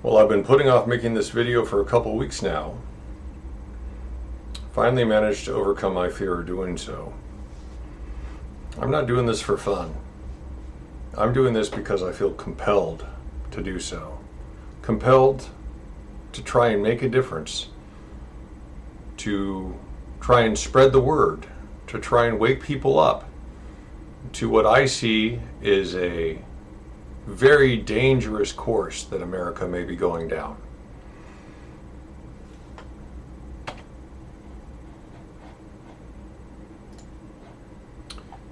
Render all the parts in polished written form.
Well, I've been putting off making this video for a couple weeks now. Finally managed to overcome my fear of doing so. I'm not doing this for fun. I'm doing this because I feel compelled to do so. Compelled to try and make a difference, to try and spread the word, to try and wake people up to what I see is a very dangerous course that America may be going down.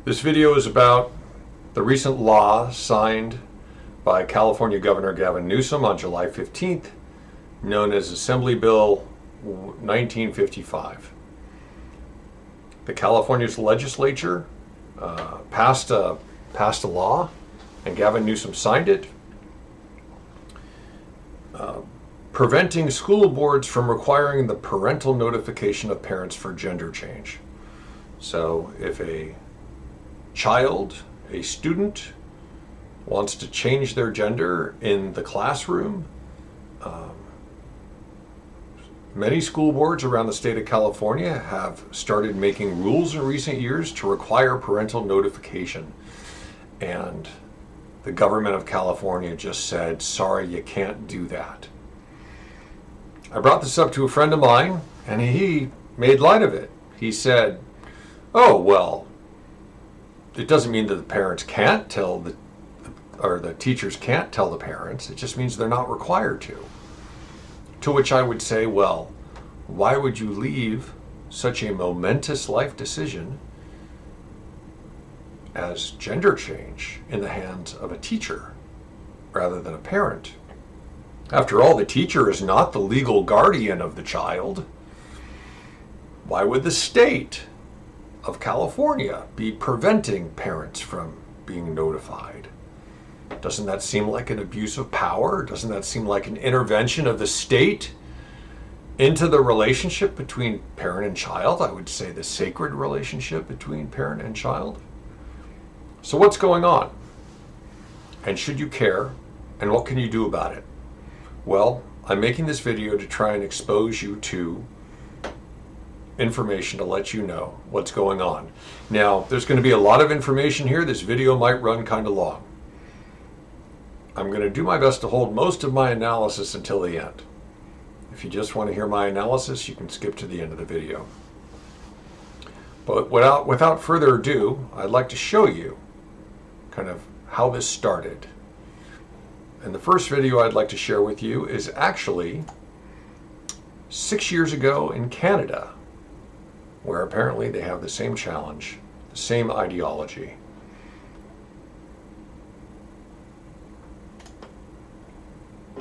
This video is about the recent law signed by California Governor Gavin Newsom on July 15th, known as Assembly Bill 1955. The California Legislature passed a law, and Gavin Newsom signed it, preventing school boards from requiring the parental notification of parents for gender change. So if a child, a student, wants to change their gender in the classroom, many school boards around the state of California have started making rules in recent years to require parental notification. And the government of California just said, sorry, you can't do that. I brought this up to a friend of mine, and he made light of it. He said, oh, well, it doesn't mean that the parents can't tell or the teachers can't tell the parents. It just means they're not required to. To which I would say, well, why would you leave such a momentous life decision as gender change in the hands of a teacher rather than a parent? After all, the teacher is not the legal guardian of the child. Why would the state of California be preventing parents from being notified? Doesn't that seem like an abuse of power? Doesn't that seem like an intervention of the state into the relationship between parent and child? I would say the sacred relationship between parent and child. So what's going on? And should you care? And what can you do about it? Well, I'm making this video to try and expose you to information to let you know what's going on. Now, there's going to be a lot of information here. This video might run kind of long. I'm going to do my best to hold most of my analysis until the end. If you just want to hear my analysis, you can skip to the end of the video. But without further ado, I'd like to show you kind of how this started. And the first video I'd like to share with you is actually 6 years ago in Canada, where apparently they have the same challenge, the same ideology.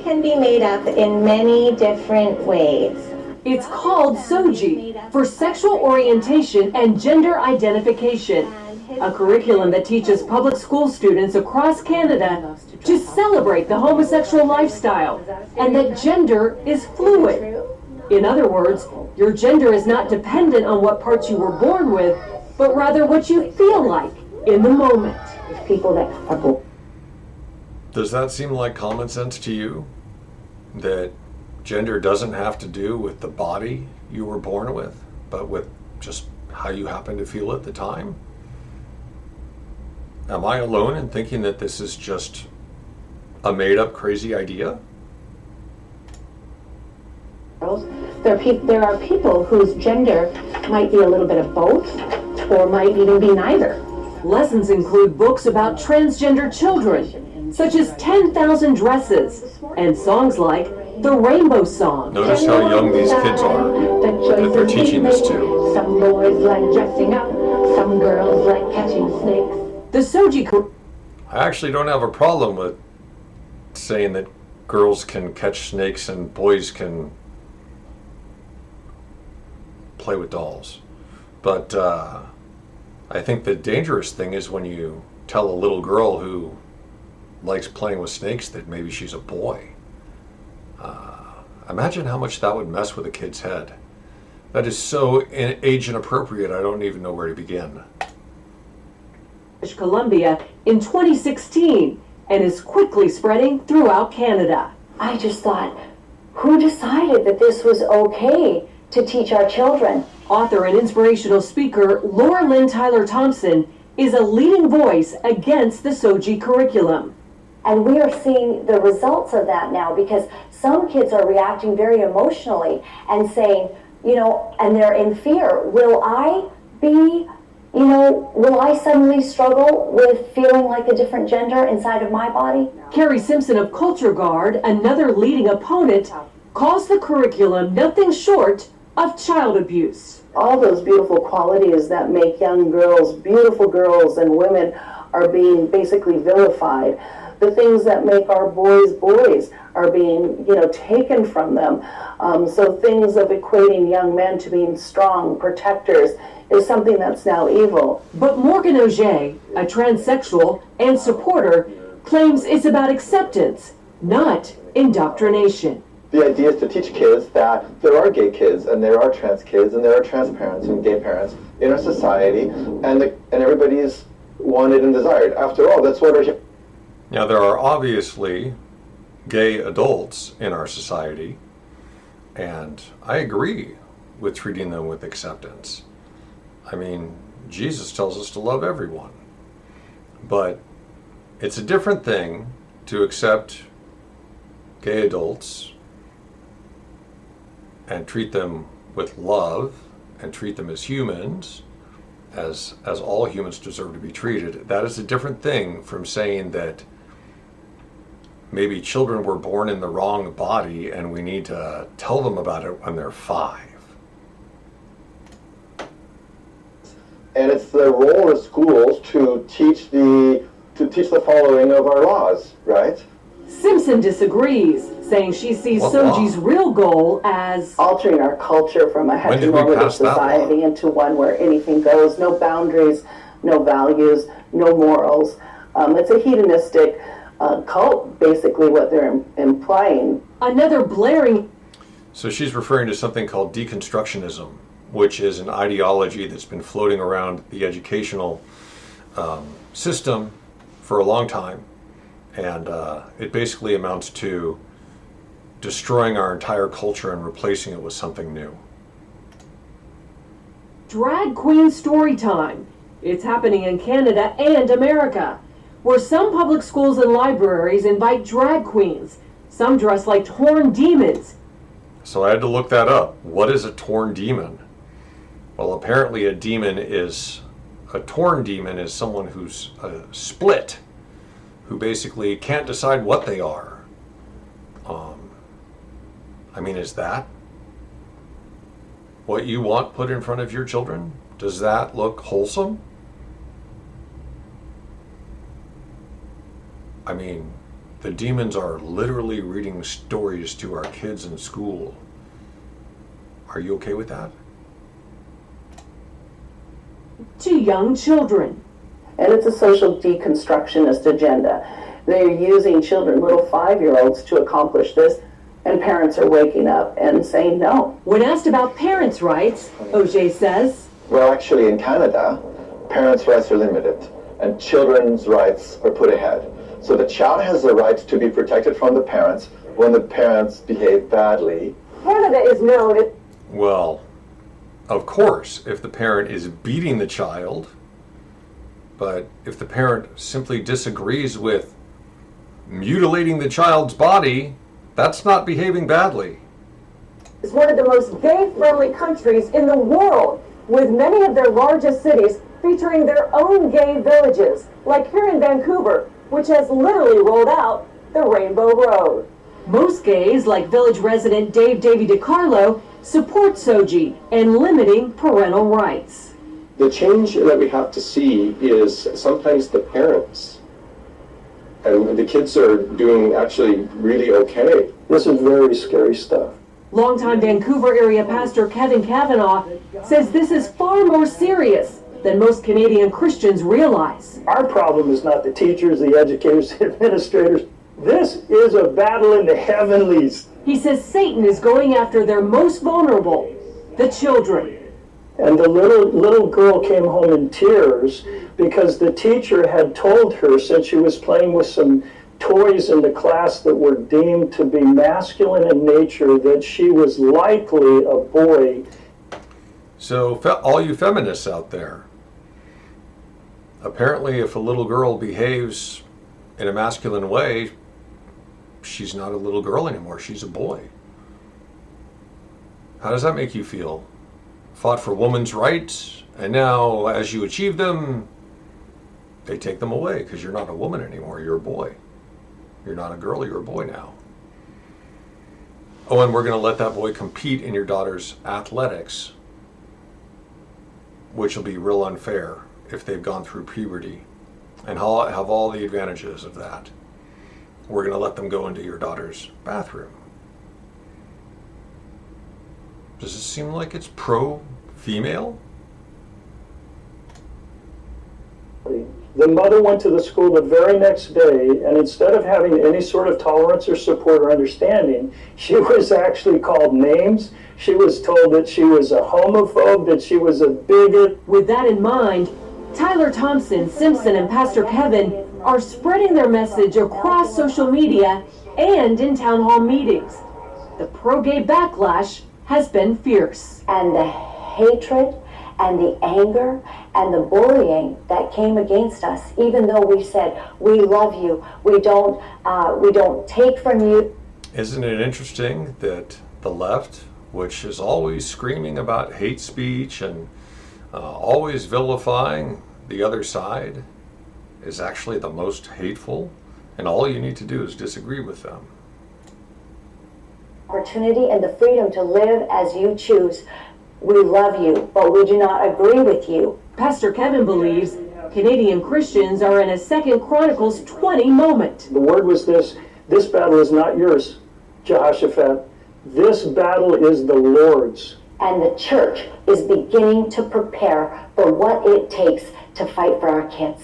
Can be made up in many different ways. It's called SOGI, for Sexual Orientation and Gender Identification, a curriculum that teaches public school students across Canada to celebrate the homosexual lifestyle and that gender is fluid. In other words, your gender is not dependent on what parts you were born with, but rather what you feel like in the moment. People that are. Does that seem like common sense to you? That gender doesn't have to do with the body you were born with, but with just how you happen to feel at the time? Am I alone in thinking that this is just a made-up crazy idea? There are people whose gender might be a little bit of both, or might even be neither. Lessons include books about transgender children, such as 10,000 Dresses, and songs like the Rainbow Song. Notice how young these kids are that they're teaching this to. Some boys like dressing up, some girls like catching snakes. The SOGI. I actually don't have a problem with saying that girls can catch snakes and boys can play with dolls. But I think the dangerous thing is when you tell a little girl who likes playing with snakes that maybe she's a boy. Imagine how much that would mess with a kid's head. That is so age inappropriate, I don't even know where to begin. Columbia in 2016 and is quickly spreading throughout Canada. I just thought, who decided that this was okay to teach our children? Author and inspirational speaker Laura Lynn Tyler Thompson is a leading voice against the SOGI curriculum. And we are seeing the results of that now, because some kids are reacting very emotionally and saying, you know, and they're in fear. Will I be, you know, will I suddenly struggle with feeling like a different gender inside of my body? Carrie Simpson of Culture Guard, another leading opponent, calls the curriculum nothing short of child abuse. All those beautiful qualities that make young girls, beautiful girls and women, are being basically vilified. The things that make our boys boys are being, you know, taken from them. So things of equating young men to being strong protectors is something that's now evil. But Morgan Auger, a transsexual and supporter, claims it's about acceptance, not indoctrination. The idea is to teach kids that there are gay kids and there are trans kids and there are trans parents and gay parents in our society, and everybody is wanted and desired. After all, that's what our... Now, there are obviously gay adults in our society, and I agree with treating them with acceptance. I mean, Jesus tells us to love everyone. But it's a different thing to accept gay adults and treat them with love and treat them as humans, as all humans deserve to be treated. That is a different thing from saying that maybe children were born in the wrong body and we need to tell them about it when they're 5. And it's the role of schools to teach the following of our laws, right? Simpson disagrees, saying she sees SOGI's real goal as altering our culture from a heteronormative society into one where anything goes, no boundaries, no values, no morals. It's a hedonistic cult, basically, what they're implying. Another blaring... So she's referring to something called deconstructionism, which is an ideology that's been floating around the educational system for a long time. And it basically amounts to destroying our entire culture and replacing it with something new. Drag queen story time. It's happening in Canada and America, where some public schools and libraries invite drag queens. Some dress like torn demons. So I had to look that up. What is a torn demon? Well, apparently a torn demon is someone who's split, who basically can't decide what they are. I mean, is that what you want put in front of your children? Does that look wholesome? I mean, the demons are literally reading stories to our kids in school. Are you okay with that? To young children. And it's a social deconstructionist agenda. They're using children, little 5-year-olds, to accomplish this, and parents are waking up and saying no. When asked about parents' rights, Auger says, well, actually, in Canada, parents' rights are limited, and children's rights are put ahead. So the child has the right to be protected from the parents when the parents behave badly. Canada is known... Well, of course, if the parent is beating the child, but if the parent simply disagrees with mutilating the child's body, that's not behaving badly. It's one of the most gay-friendly countries in the world, with many of their largest cities featuring their own gay villages, like here in Vancouver, which has literally rolled out the Rainbow Road. Most gays, like village resident Davey DiCarlo, support SOGI and limiting parental rights. The change that we have to see is sometimes the parents, and the kids are doing actually really okay. This is very scary stuff. Longtime Vancouver area pastor Kevin Kavanaugh says this is far more serious than most Canadian Christians realize. Our problem is not the teachers, the educators, the administrators. This is a battle in the heavenlies. He says Satan is going after their most vulnerable, the children. And the little girl came home in tears because the teacher had told her, since she was playing with some toys in the class that were deemed to be masculine in nature, that she was likely a boy. So all you feminists out there, apparently if a little girl behaves in a masculine way, she's not a little girl anymore, she's a boy. How does that make you feel? Fought for women's rights, and now as you achieve them, they take them away because you're not a woman anymore, you're a boy. You're not a girl, you're a boy now. Oh, and we're going to let that boy compete in your daughter's athletics, which will be real unfair if they've gone through puberty and have all the advantages of that. We're going to let them go into your daughter's bathroom. Does it seem like it's pro-female? The mother went to the school the very next day, and instead of having any sort of tolerance or support or understanding, she was actually called names. She was told that she was a homophobe, that she was a bigot. With that in mind, Tyler Thompson, Simpson, and Pastor Kevin are spreading their message across social media and in town hall meetings. The pro-gay backlash has been fierce. And the hatred and the anger and the bullying that came against us, even though we said, we love you, we don't take from you. Isn't it interesting that the left, which is always screaming about hate speech and always vilifying the other side, is actually the most hateful, and all you need to do is disagree with them. Opportunity and the freedom to live as you choose. We love you, but we do not agree with you. Pastor Kevin believes Canadian Christians are in a 2 Chronicles 20 moment. The word was this battle is not yours, Jehoshaphat. This battle is the Lord's. And the church is beginning to prepare for what it takes to fight for our kids.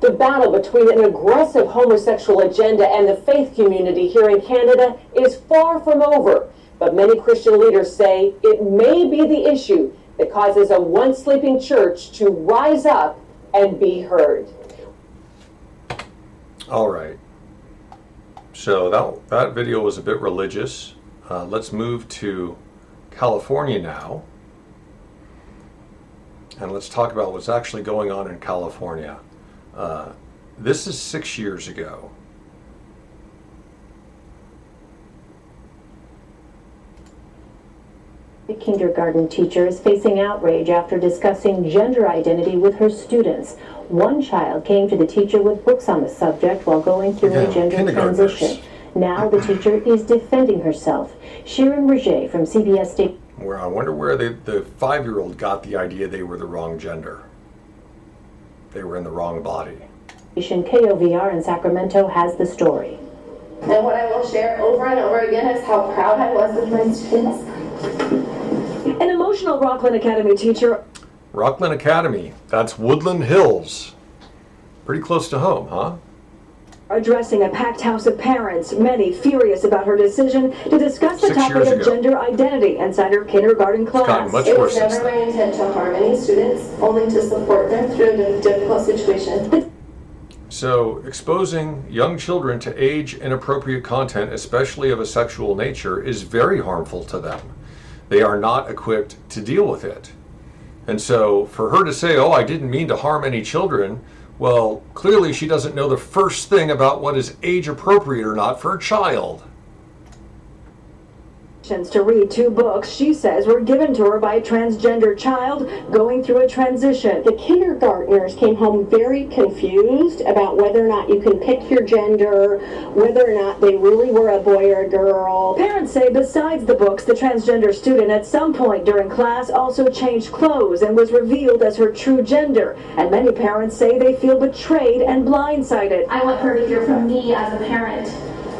The battle between an aggressive homosexual agenda and the faith community here in Canada is far from over. But many Christian leaders say it may be the issue that causes a once sleeping church to rise up and be heard. All right. So that video was a bit religious. Let's move to California now. And let's talk about what's actually going on in California. This is 6 years ago. A kindergarten teacher is facing outrage after discussing gender identity with her students. One child came to the teacher with books on the subject while going through a gender transition. Now the teacher is defending herself. Sharon Roget from CBS State. Where I wonder where the 5-year-old got the idea they were the wrong gender. They were in the wrong body. KOVR in Sacramento has the story. And what I will share over and over again is how proud I was of my students. An emotional Rockland Academy teacher. Rockland Academy, that's Woodland Hills. Pretty close to home, huh? Addressing a packed house of parents, many furious about her decision to discuss the topic of gender identity inside her kindergarten class. It was never my intent to harm any students, only to support them through a difficult situation. So, exposing young children to age-inappropriate content, especially of a sexual nature, is very harmful to them. They are not equipped to deal with it. And so, for her to say, oh, I didn't mean to harm any children, well, clearly she doesn't know the first thing about what is age-appropriate or not for a child. To read 2 books she says were given to her by a transgender child going through a transition. The kindergartners came home very confused about whether or not you can pick your gender, whether or not they really were a boy or a girl. Parents say besides the books, the transgender student at some point during class also changed clothes and was revealed as her true gender. And many parents say they feel betrayed and blindsided. I want her to hear from me as a parent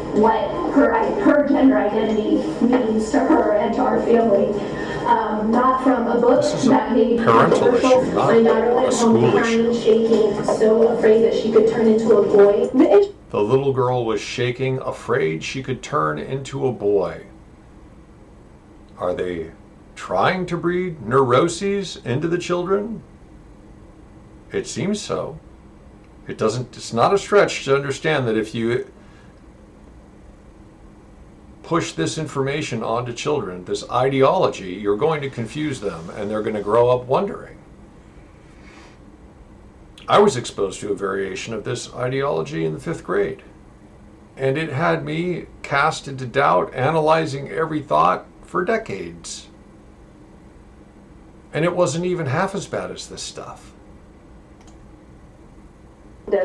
what her gender identity means to her and to our family. Not from a book that may be controversial. My daughter went home crying, shaking, so afraid that she could turn into a boy. The little girl was shaking, afraid she could turn into a boy. Are they trying to breed neuroses into the children? It seems so. It's not a stretch to understand that if you push this information onto children, this ideology, you're going to confuse them and they're going to grow up wondering. I was exposed to a variation of this ideology in the 5th grade, and it had me cast into doubt, analyzing every thought for decades. And it wasn't even half as bad as this stuff.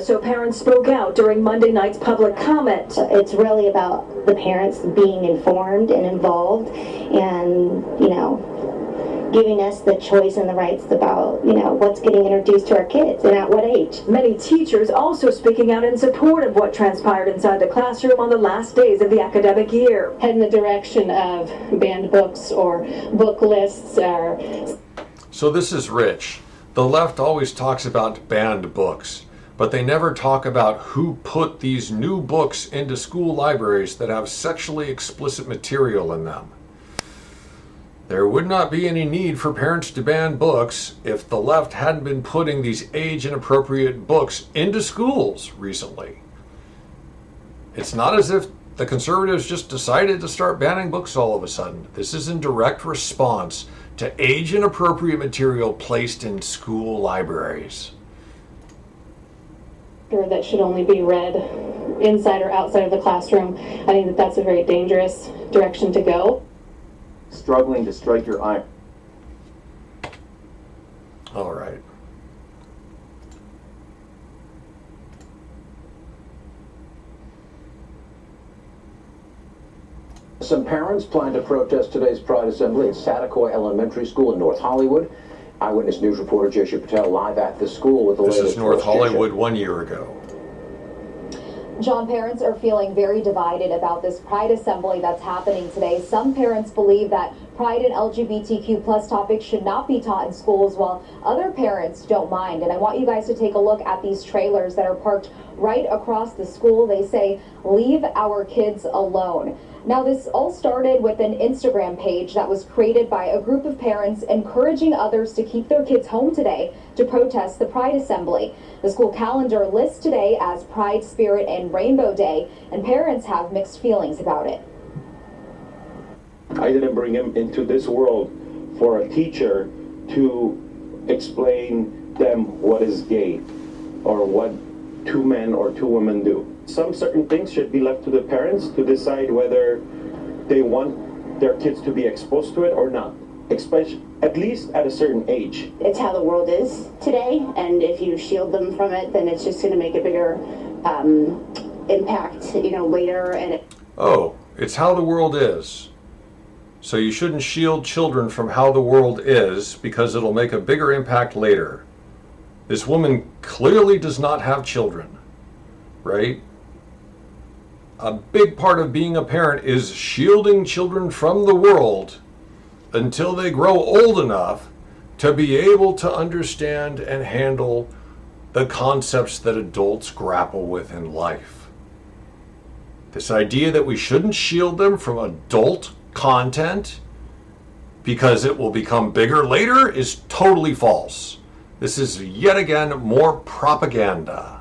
So parents spoke out during Monday night's public comment. It's really about the parents being informed and involved and, giving us the choice and the rights about, what's getting introduced to our kids and at what age. Many teachers also speaking out in support of what transpired inside the classroom on the last days of the academic year. Head in the direction of banned books or book lists or... So this is rich. The left always talks about banned books, but they never talk about who put these new books into school libraries that have sexually explicit material in them. There would not be any need for parents to ban books if the left hadn't been putting these age-inappropriate books into schools recently. It's not as if the conservatives just decided to start banning books all of a sudden. This is in direct response to age-inappropriate material placed in school libraries. That should only be read inside or outside of the classroom. I think that that's a very dangerous direction to go. Struggling to strike your iron. All right. Some parents plan to protest today's Pride Assembly at Saticoy Elementary School in North Hollywood. Eyewitness News reporter Jaysha Patel live at the school with the latest. This is North Hollywood 1 year ago. John, parents are feeling very divided about this Pride Assembly that's happening today. Some parents believe that Pride and LGBTQ plus topics should not be taught in schools, while other parents don't mind. And I want you guys to take a look at these trailers that are parked right across the school. They say, "Leave our kids alone." Now, this all started with an Instagram page that was created by a group of parents encouraging others to keep their kids home today to protest the Pride Assembly. The school calendar lists today as Pride, Spirit, and Rainbow Day, and parents have mixed feelings about it. I didn't bring him into this world for a teacher to explain them what is gay or what 2 men or 2 women do. Some certain things should be left to the parents to decide whether they want their kids to be exposed to it or not, especially at least at a certain age. It's how the world is today, and if you shield them from it, then it's just going to make a bigger impact, later. And it's how the world is. So you shouldn't shield children from how the world is because it'll make a bigger impact later. This woman clearly does not have children, right? A big part of being a parent is shielding children from the world until they grow old enough to be able to understand and handle the concepts that adults grapple with in life. This idea that we shouldn't shield them from adult content because it will become bigger later is totally false. This is yet again more propaganda.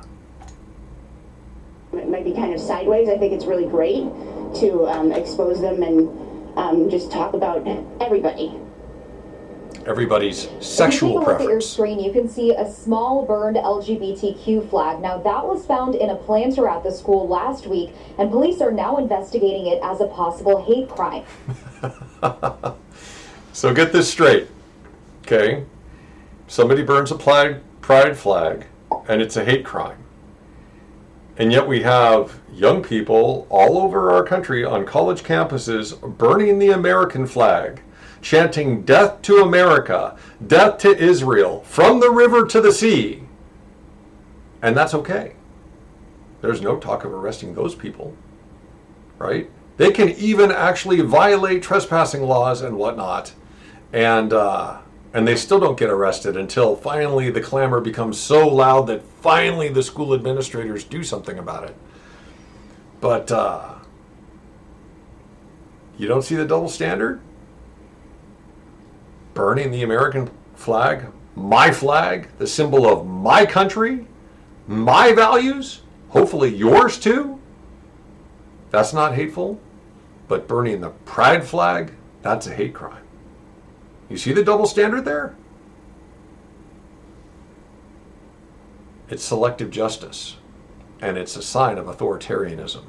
It might be kind of sideways. I think it's really great to expose them and just talk about everybody. Everybody's sexual preference. If you take a look at your screen, you can see a small burned LGBTQ flag. Now, that was found in a planter at the school last week, and police are now investigating it as a possible hate crime. So get this straight, okay? Somebody burns a pride flag, and it's a hate crime. And yet we have young people all over our country on college campuses burning the American flag, chanting "Death to America, death to Israel, from the river to the sea." And that's okay. There's no talk of arresting those people, right? They can even actually violate trespassing laws and whatnot, and they still don't get arrested until finally the clamor becomes so loud that finally the school administrators do something about it. But you don't see the double standard? Burning the American flag, my flag, the symbol of my country, my values, hopefully yours too, that's not hateful. But burning the pride flag, that's a hate crime. You see the double standard there? It's selective justice, and it's a sign of authoritarianism.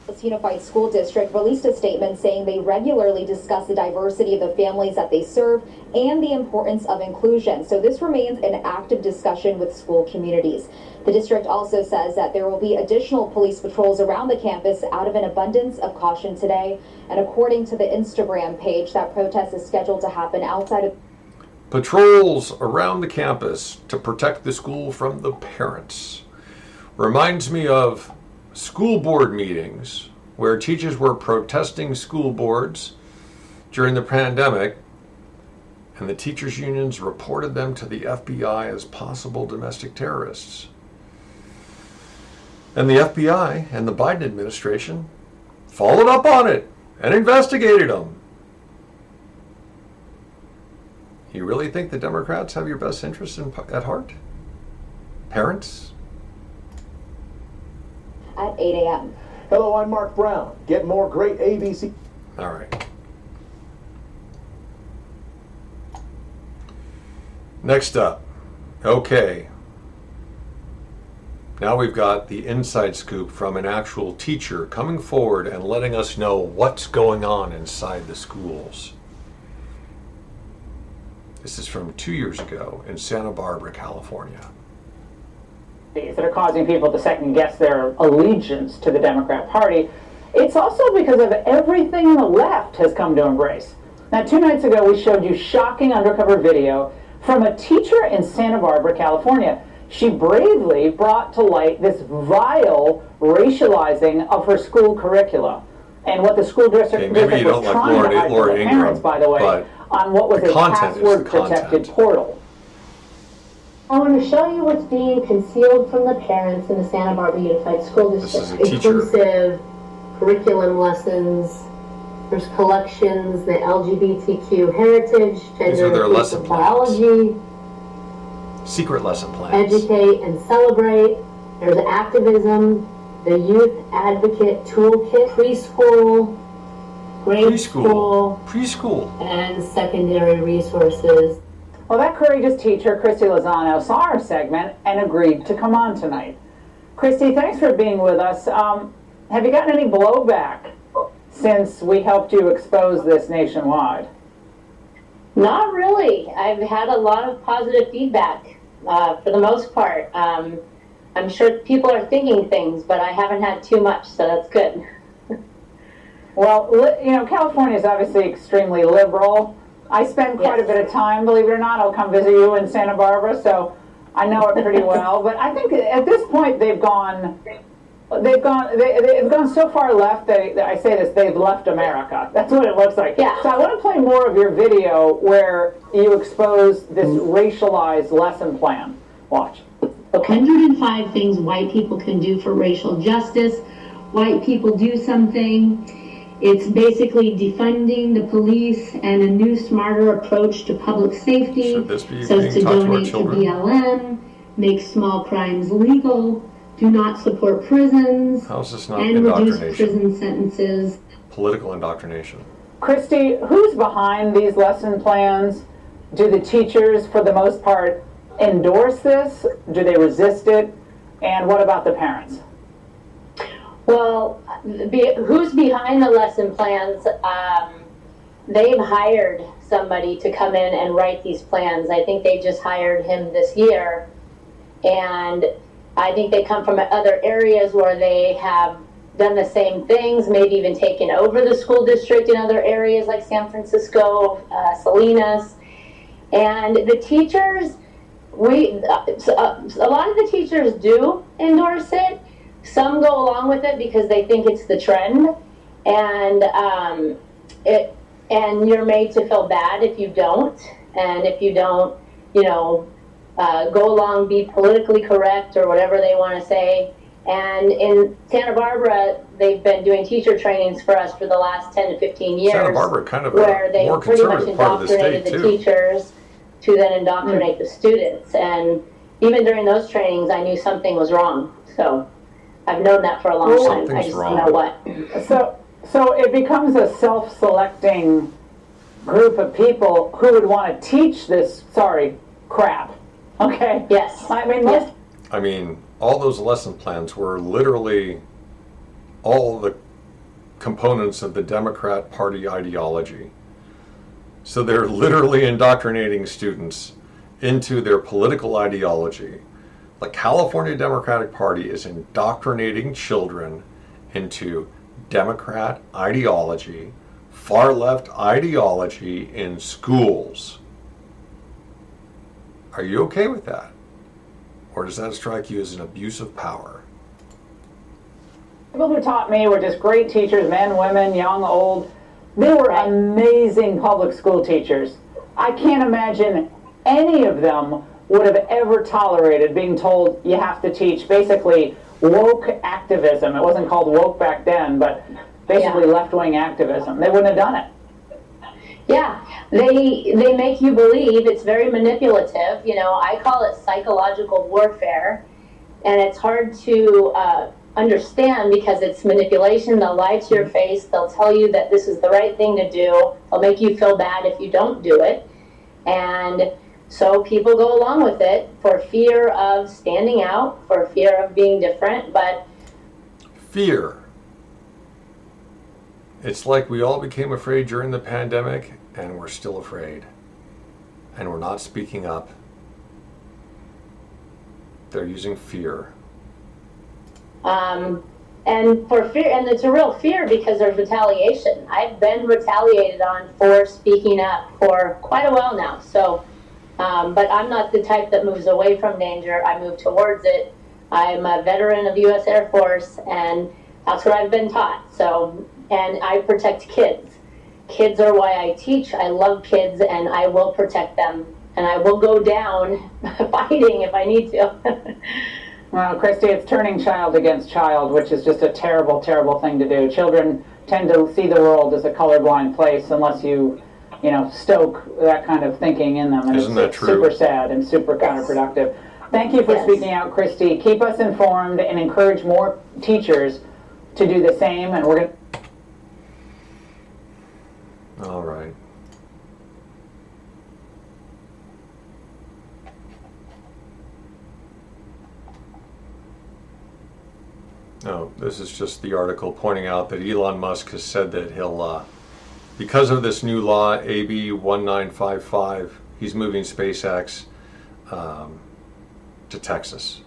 This Unified School District released a statement saying they regularly discuss the diversity of the families that they serve and the importance of inclusion. So this remains an active discussion with school communities. The district also says that there will be additional police patrols around the campus out of an abundance of caution today. And according to the Instagram page, that protest is scheduled to happen outside of patrols around the campus to protect the school from the parents. Reminds me of school board meetings where teachers were protesting school boards during the pandemic, and the teachers' unions reported them to the FBI as possible domestic terrorists. And the FBI and the Biden administration followed up on it and investigated them. You really think the Democrats have your best interests at heart? Parents? At 8 a.m. Hello, I'm Mark Brown. Get more great ABC. All right. Next up. Okay. Now we've got the inside scoop from an actual teacher coming forward and letting us know what's going on inside the schools. This is from 2 years ago in Santa Barbara, California. That are causing people to second guess their allegiance to the Democrat Party. It's also because of everything the left has come to embrace. Now, 2 nights ago, we showed you shocking undercover video from a teacher in Santa Barbara, California. She bravely brought to light this vile racializing of her school curricula and what the school district was trying to hide from the parents, by the way, on what was a password-protected portal. I want to show you what's being concealed from the parents in the Santa Barbara Unified School District. Inclusive curriculum lessons, there's collections, the LGBTQ heritage, gender biology, secret lesson plans, educate and celebrate. There's activism, the youth advocate toolkit, preschool, grade school, and secondary resources. Well, that courageous teacher, Christy Lozano, saw our segment and agreed to come on tonight. Christy, thanks for being with us. Have you gotten any blowback since we helped you expose this nationwide? Not really. I've had a lot of positive feedback for the most part. I'm sure people are thinking things, but I haven't had too much, so that's good. Well, you know, California is obviously extremely liberal. I spend quite a bit of time, believe it or not. I'll come visit you in Santa Barbara, so I know it pretty well. But I think at this point they've gone so far left. I say this, they've left America. That's what it looks like. Yeah. So I want to play more of your video where you expose this racialized lesson plan. Watch. 105 things white people can do for racial justice. White people do something. It's basically defunding the police and a new, smarter approach to public safety, so as to donate to BLM, make small crimes legal, do not support prisons, and reduce prison sentences. Political indoctrination. Christy, who's behind these lesson plans? Do the teachers, for the most part, endorse this? Do they resist it? And what about the parents? Well, who's behind the lesson plans? They've hired somebody to come in and write these plans. I think they just hired him this year. And I think they come from other areas where they have done the same things, maybe even taken over the school district in other areas like San Francisco, Salinas. And the teachers, a lot of the teachers do endorse it. Some go along with it because they think it's the trend, and you're made to feel bad if you don't, and if you don't, go along, be politically correct or whatever they want to say. And in Santa Barbara, they've been doing teacher trainings for us for the last 10 to 15 years. Santa Barbara, kind of where they more pretty much conservative part of the state indoctrinated the too. teachers to then indoctrinate the students. And even during those trainings, I knew something was wrong. So I've known that for a long time. I just don't know what. So it becomes a self-selecting group of people who would want to teach this, crap. Okay? Yes. I mean, all those lesson plans were literally all the components of the Democrat Party ideology. So they're literally indoctrinating students into their political ideology. The California Democratic Party is indoctrinating children into Democrat ideology, far left ideology in schools. Are you okay with that? Or does that strike you as an abuse of power? People who taught me were just great teachers, men, women, young, old. They were amazing public school teachers. I can't imagine any of them would have ever tolerated being told you have to teach basically woke activism. It wasn't called woke back then, but basically left-wing activism. They wouldn't have done it. Yeah, they make you believe. It's very manipulative. You know, I call it psychological warfare, and it's hard to understand because it's manipulation. They'll lie to your face. They'll tell you that this is the right thing to do. They'll make you feel bad if you don't do it, and so people go along with it for fear of standing out, for fear of being different. But fear. It's like we all became afraid during the pandemic, and we're still afraid. And we're not speaking up. They're using fear. And for fear, and it's a real fear because there's retaliation. I've been retaliated on for speaking up for quite a while now. So, but I'm not the type that moves away from danger. I move towards it. I'm a veteran of the U.S. Air Force, and that's what I've been taught. So, and I protect kids. Kids are why I teach. I love kids, and I will protect them. And I will go down fighting if I need to. Well, Christy, it's turning child against child, which is just a terrible, terrible thing to do. Children tend to see the world as a colorblind place unless you stoke that kind of thinking in them. And Isn't that true? Super sad and super counterproductive. Thank you for speaking out, Christy. Keep us informed and encourage more teachers to do the same. And we're going to... All right. No, this is just the article pointing out that Elon Musk has said that he'll, because of this new law, AB 1955, he's moving SpaceX to Texas,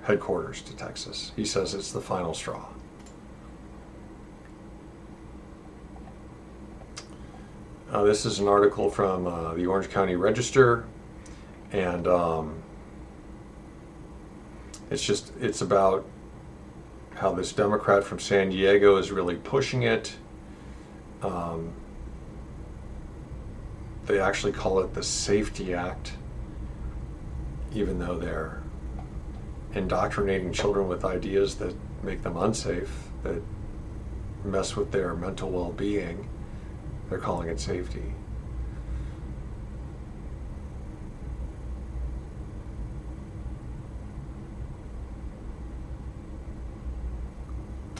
headquarters to Texas. He says it's the final straw. This is an article from the Orange County Register, and it's about how this Democrat from San Diego is really pushing it. They actually call it the Safety Act, even though they're indoctrinating children with ideas that make them unsafe, that mess with their mental well-being. They're calling it safety.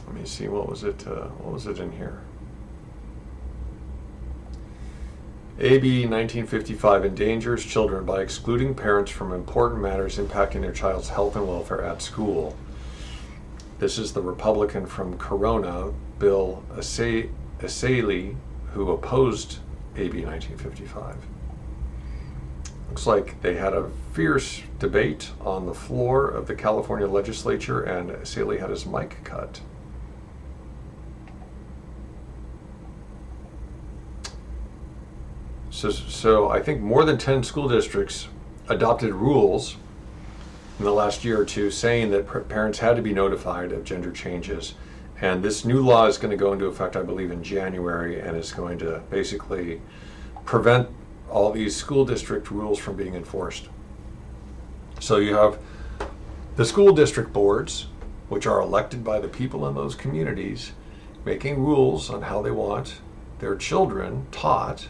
Let me see, what was it in here? AB 1955 endangers children by excluding parents from important matters impacting their child's health and welfare at school. This is the Republican from Corona, Bill Asali, who opposed AB 1955. Looks like they had a fierce debate on the floor of the California Legislature, and Asali had his mic cut. So I think more than 10 school districts adopted rules in the last year or two saying that parents had to be notified of gender changes. And this new law is going to go into effect, I believe, in January, and is going to basically prevent all these school district rules from being enforced. So you have the school district boards, which are elected by the people in those communities, making rules on how they want their children taught.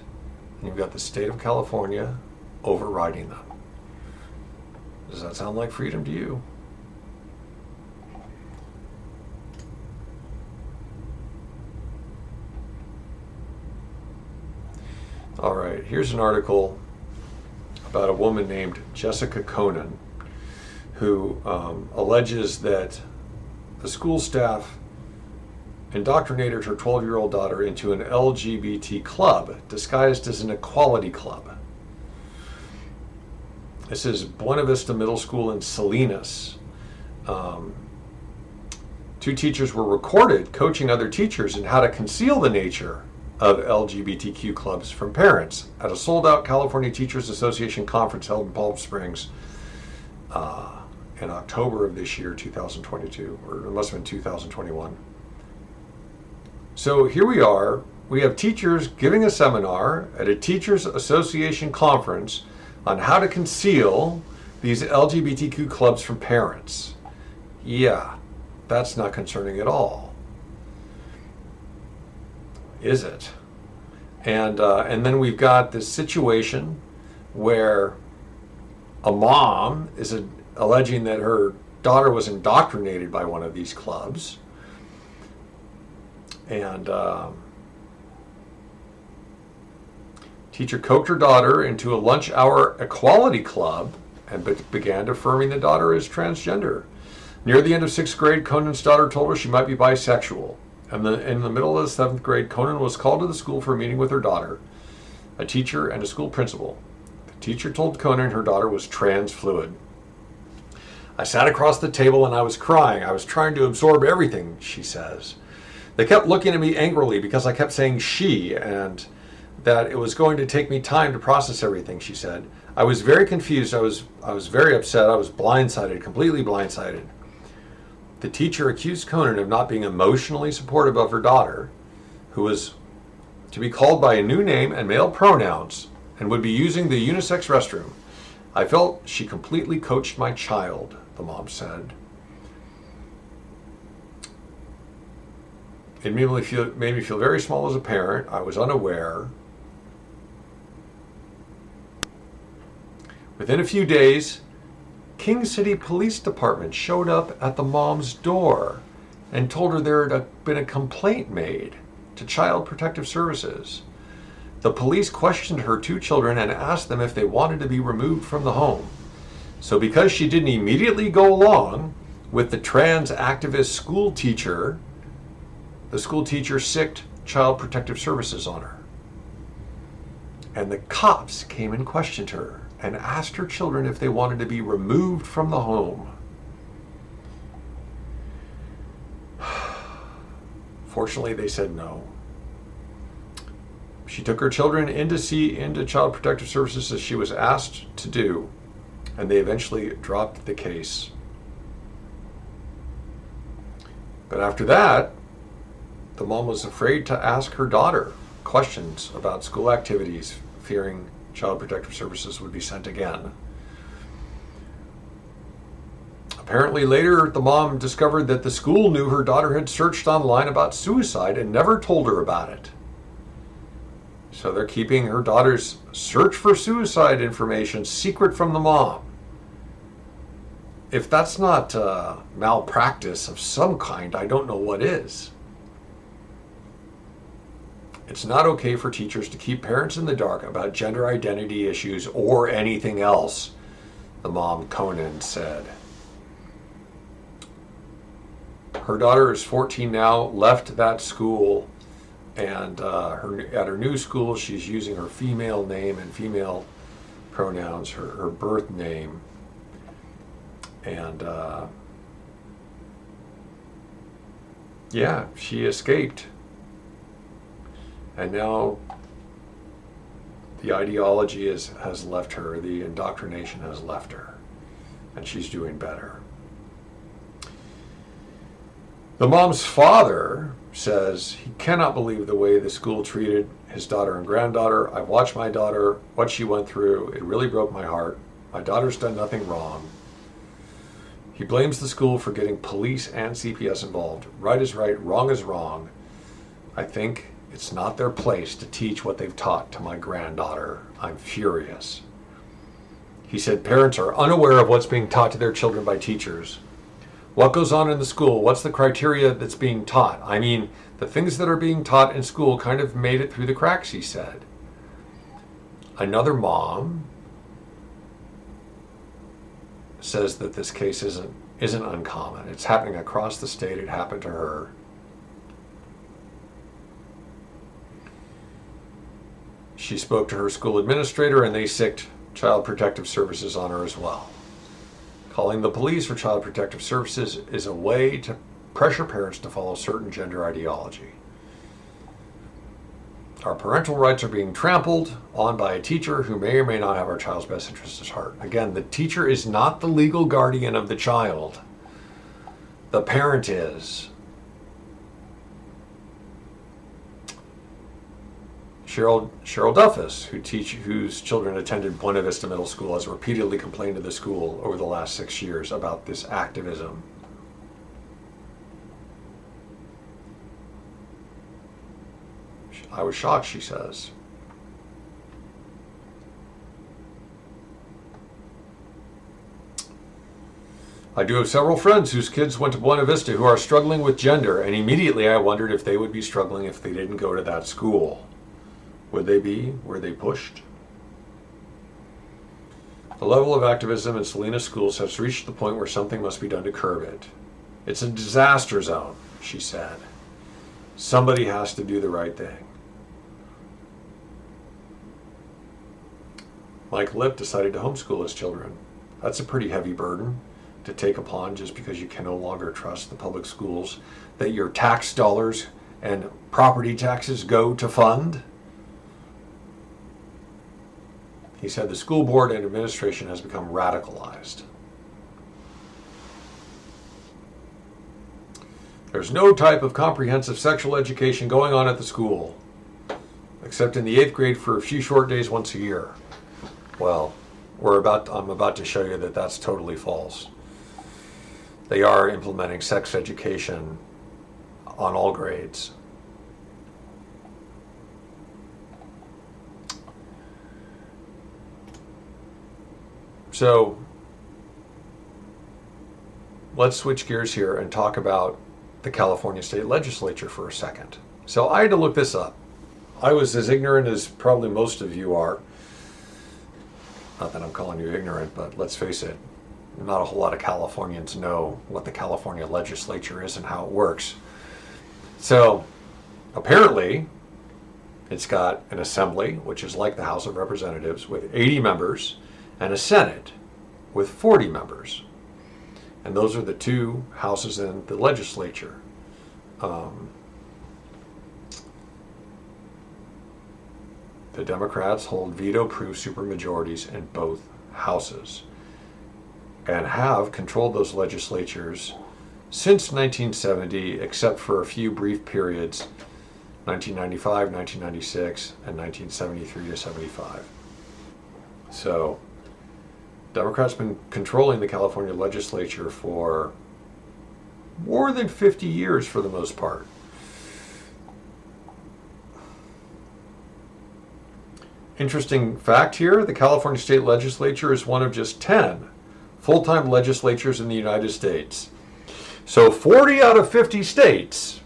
And you've got the state of California overriding them. Does that sound like freedom to you? All right, here's an article about a woman named Jessica Conan, who alleges that the school staff indoctrinated her 12-year-old daughter into an LGBT club disguised as an equality club. This is Buena Vista Middle School in Salinas. 2 teachers were recorded coaching other teachers in how to conceal the nature of LGBTQ clubs from parents at a sold-out California Teachers Association conference held in Palm Springs in October of this year, 2022, or it must have been 2021. So here we are. We have teachers giving a seminar at a Teachers Association conference on how to conceal these LGBTQ clubs from parents. Yeah, that's not concerning at all, is it? And then we've got this situation where a mom is alleging that her daughter was indoctrinated by one of these clubs, and teacher coaxed her daughter into a lunch hour equality club and began affirming the daughter as transgender. Near the end of 6th grade, Conan's daughter told her she might be bisexual. And in the middle of the 7th grade, Conan was called to the school for a meeting with her daughter, a teacher, and a school principal. The teacher told Conan her daughter was trans fluid. I sat across the table and I was crying. I was trying to absorb everything, she says. They kept looking at me angrily because I kept saying she, and that it was going to take me time to process everything, she said. I was very confused. I was very upset. I was blindsided, completely blindsided. The teacher accused Conan of not being emotionally supportive of her daughter, who was to be called by a new name and male pronouns and would be using the unisex restroom. I felt she completely coached my child, the mom said. It made me feel very small as a parent. I was unaware. Within a few days, King City Police Department showed up at the mom's door and told her there had been a complaint made to Child Protective Services. The police questioned her 2 children and asked them if they wanted to be removed from the home. So because she didn't immediately go along with the trans activist school teacher, the school teacher sicked Child Protective Services on her. And the cops came and questioned her and asked her children if they wanted to be removed from the home. Fortunately, they said no. She took her children into Child Protective Services as she was asked to do, and they eventually dropped the case. But after that, the mom was afraid to ask her daughter questions about school activities, fearing Child Protective Services would be sent again. Apparently later, the mom discovered that the school knew her daughter had searched online about suicide and never told her about it. So they're keeping her daughter's search for suicide information secret from the mom. If that's not malpractice of some kind, I don't know what is. It's not okay for teachers to keep parents in the dark about gender identity issues or anything else, the mom, Conan, said. Her daughter is 14 now, left that school, and at her new school, she's using her female name and female pronouns, her birth name. And yeah, she escaped. And now the ideology has left her, the indoctrination has left her, and she's doing better. The mom's father says he cannot believe the way the school treated his daughter and granddaughter. I've watched my daughter, what she went through. It really broke my heart. My daughter's done nothing wrong. He blames the school for getting police and CPS involved. Right is right, wrong is wrong. I think it's not their place to teach what they've taught to my granddaughter. I'm furious. He said parents are unaware of what's being taught to their children by teachers. What goes on in the school? What's the criteria that's being taught? I mean, the things that are being taught in school kind of made it through the cracks, he said. Another mom says that this case isn't uncommon. It's happening across the state. It happened to her. She spoke to her school administrator and they sicked Child Protective Services on her as well. Calling the police or Child Protective Services is a way to pressure parents to follow certain gender ideology. Our parental rights are being trampled on by a teacher who may or may not have our child's best interests at heart. Again, the teacher is not the legal guardian of the child. The parent is. Cheryl Duffus, whose children attended Buena Vista Middle School, has repeatedly complained to the school over the last 6 years about this activism. I was shocked, she says. I do have several friends whose kids went to Buena Vista who are struggling with gender, and immediately I wondered if they would be struggling if they didn't go to that school. Would they be? Were they pushed? The level of activism in Salinas schools has reached the point where something must be done to curb it. It's a disaster zone, she said. Somebody has to do the right thing. Mike Lipp decided to homeschool his children. That's a pretty heavy burden to take upon just because you can no longer trust the public schools that your tax dollars and property taxes go to fund. He said the school board and administration has become radicalized. There's no type of comprehensive sexual education going on at the school, except in the 8th grade for a few short days once a year. Well, I'm about to show you that that's totally false. They are implementing sex education on all grades. So let's switch gears here and talk about the California State Legislature for a second. So I had to look this up. I was as ignorant as probably most of you are. Not that I'm calling you ignorant, but let's face it, not a whole lot of Californians know what the California Legislature is and how it works. So apparently it's got an assembly, which is like the House of Representatives, with 80 members, and a Senate with 40 members. And those are the two houses in the legislature. The Democrats hold veto-proof supermajorities in both houses and have controlled those legislatures since 1970, except for a few brief periods, 1995, 1996, and 1973 to 75. So Democrats have been controlling the California legislature for more than 50 years for the most part. Interesting fact here, the California State Legislature is one of just 10 full-time legislatures in the United States. So 40 out of 50 states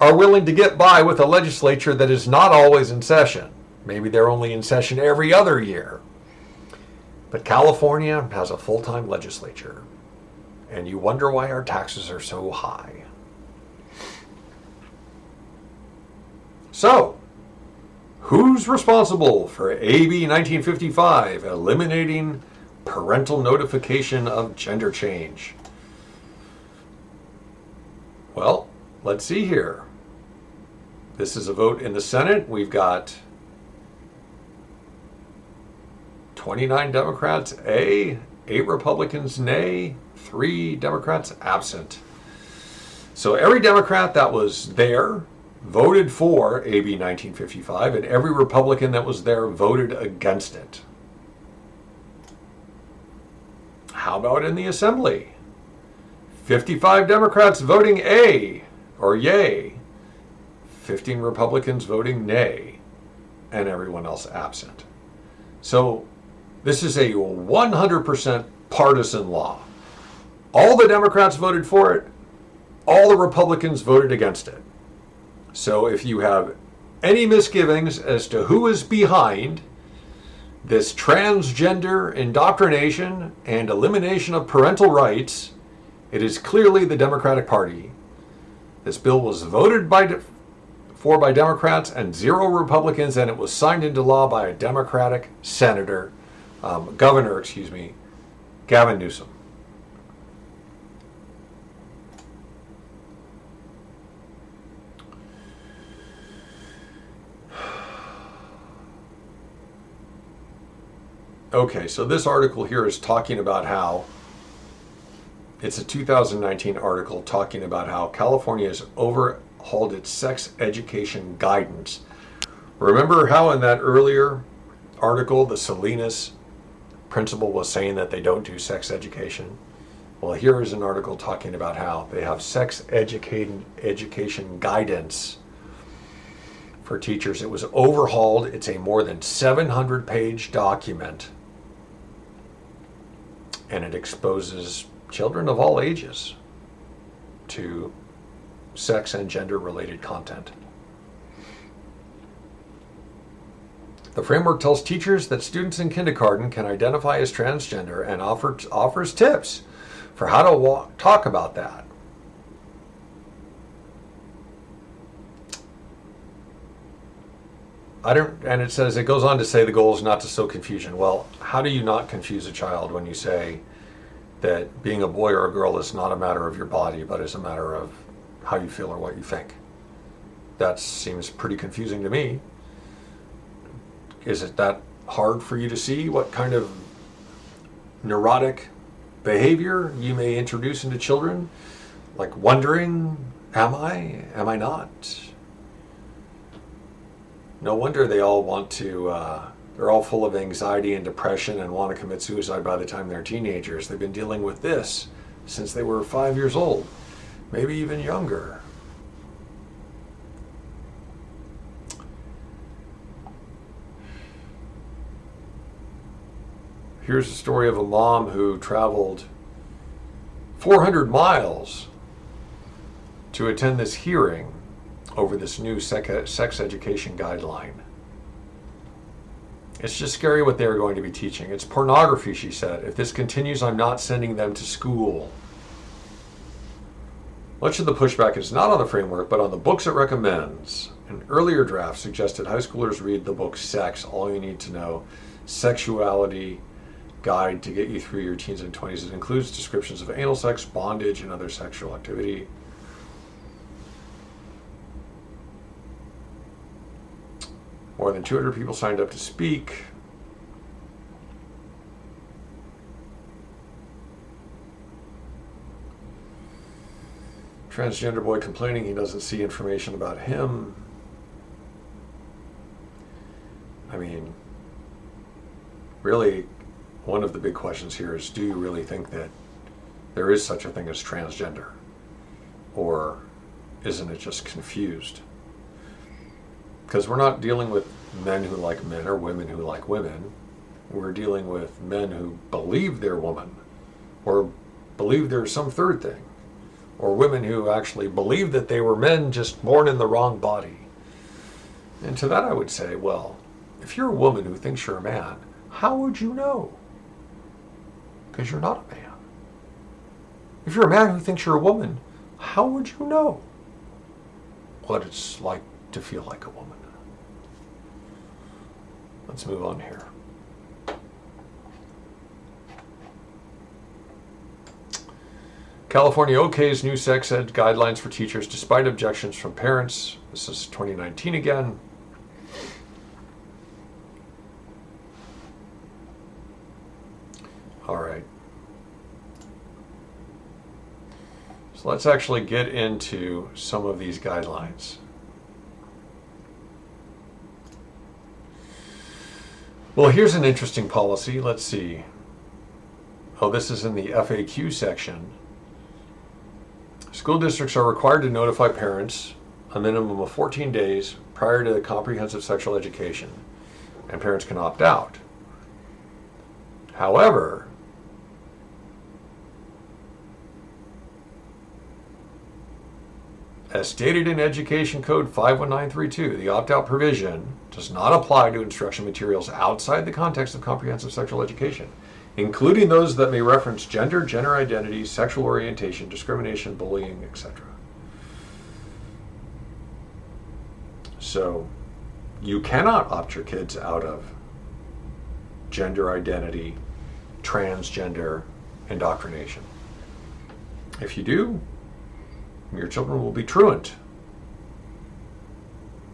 are willing to get by with a legislature that is not always in session. Maybe they're only in session every other year. But California has a full-time legislature, and you wonder why our taxes are so high. So, who's responsible for AB 1955, eliminating parental notification of gender change? Well, let's see here. This is a vote in the Senate. We've got 29 Democrats A, 8 Republicans nay, 3 Democrats absent. So every Democrat that was there voted for AB 1955, and every Republican that was there voted against it. How about in the Assembly? 55 Democrats voting A, or yay, 15 Republicans voting nay, and everyone else absent. So This is a 100% partisan law. All the Democrats voted for it. All the Republicans voted against it. So if you have any misgivings as to who is behind this transgender indoctrination and elimination of parental rights, it is clearly the Democratic Party. This bill was voted for by Democrats and 0 Republicans, and it was signed into law by a Democratic governor, Gavin Newsom. Okay, so this article here is talking about how, it's a 2019 article talking about how California has overhauled its sex education guidance. Remember how in that earlier article, the Salinas principal was saying that they don't do sex education? Well, here is an article talking about how they have sex education guidance for teachers. It was overhauled. It's a more than 700-page document, and it exposes children of all ages to sex and gender-related content. The framework tells teachers that students in kindergarten can identify as transgender and offers tips for how to talk about that. And it says, it goes on to say the goal is not to sow confusion. Well, how do you not confuse a child when you say that being a boy or a girl is not a matter of your body, but is a matter of how you feel or what you think? That seems pretty confusing to me. Is it that hard for you to see what kind of neurotic behavior you may introduce into children? Like wondering, am I not? No wonder they all want to, they're all full of anxiety and depression and want to commit suicide by the time they're teenagers. They've been dealing with this since they were 5 years old, maybe even younger. Here's a story of a mom who traveled 400 miles to attend this hearing over this new sex education guideline. It's just scary what they're going to be teaching. It's pornography, she said. If this continues, I'm not sending them to school. Much of the pushback is not on the framework, but on the books it recommends. An earlier draft suggested high schoolers read the book Sex, All You Need to Know, Sexuality Guide to Get You Through Your Teens and 20s. It includes descriptions of anal sex, bondage, and other sexual activity. More than 200 people signed up to speak. Transgender boy complaining he doesn't see information about him. I mean, really, one of the big questions here is, do you really think that there is such a thing as transgender? Or isn't it just confused? Because we're not dealing with men who like men or women who like women. We're dealing with men who believe they're woman or believe there's some third thing, or women who actually believe that they were men just born in the wrong body. And to that I would say, well, if you're a woman who thinks you're a man, how would you know? Because you're not a man. If you're a man who thinks you're a woman, how would you know what it's like to feel like a woman? Let's move on here. California okays new sex ed guidelines for teachers despite objections from parents. This is 2019 again. All right. So let's actually get into some of these guidelines. Well, here's an interesting policy. Let's see. Oh, this is in the FAQ section. School districts are required to notify parents a minimum of 14 days prior to comprehensive sexual education, and parents can opt out. However, as stated in Education Code 51932, the opt-out provision does not apply to instruction materials outside the context of comprehensive sexual education, including those that may reference gender, gender identity, sexual orientation, discrimination, bullying, etc. So, you cannot opt your kids out of gender identity, transgender indoctrination. If you do, your children will be truant.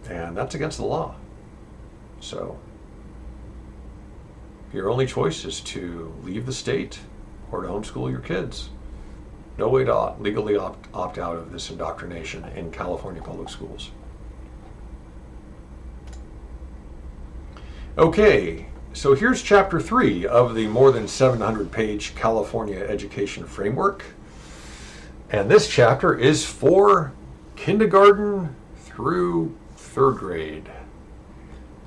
And that's against the law. So, your only choice is to leave the state or to homeschool your kids. No way to legally opt out of this indoctrination in California public schools. Okay, so here's chapter 3 of the more than 700-page California Education Framework. And this chapter is for kindergarten through 3rd grade.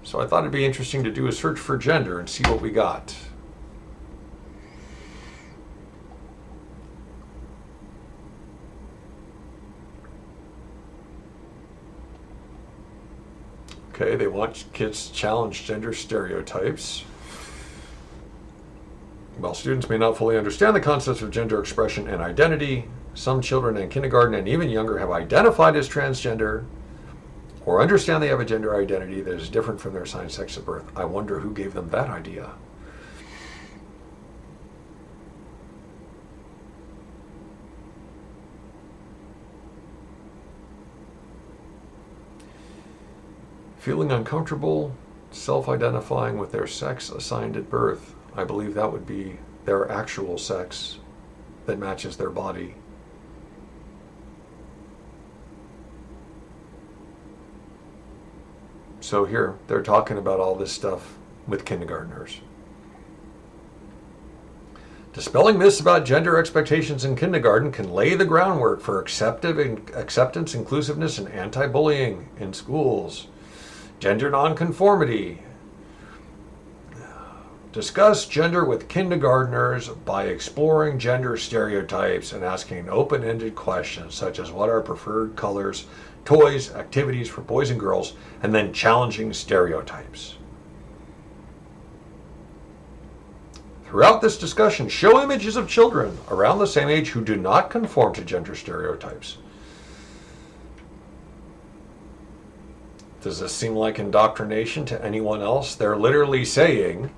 So I thought it'd be interesting to do a search for gender and see what we got. Okay, they want kids to challenge gender stereotypes. While students may not fully understand the concepts of gender expression and identity, some children in kindergarten and even younger have identified as transgender or understand they have a gender identity that is different from their assigned sex at birth. I wonder who gave them that idea. Feeling uncomfortable self-identifying with their sex assigned at birth. I believe that would be their actual sex that matches their body. So here, they're talking about all this stuff with kindergartners. Dispelling myths about gender expectations in kindergarten can lay the groundwork for acceptance, inclusiveness, and anti-bullying in schools. Gender nonconformity. Discuss gender with kindergartners by exploring gender stereotypes and asking open-ended questions such as what are preferred colors, toys, activities for boys and girls, and then challenging stereotypes. Throughout this discussion, show images of children around the same age who do not conform to gender stereotypes. Does this seem like indoctrination to anyone else? They're literally saying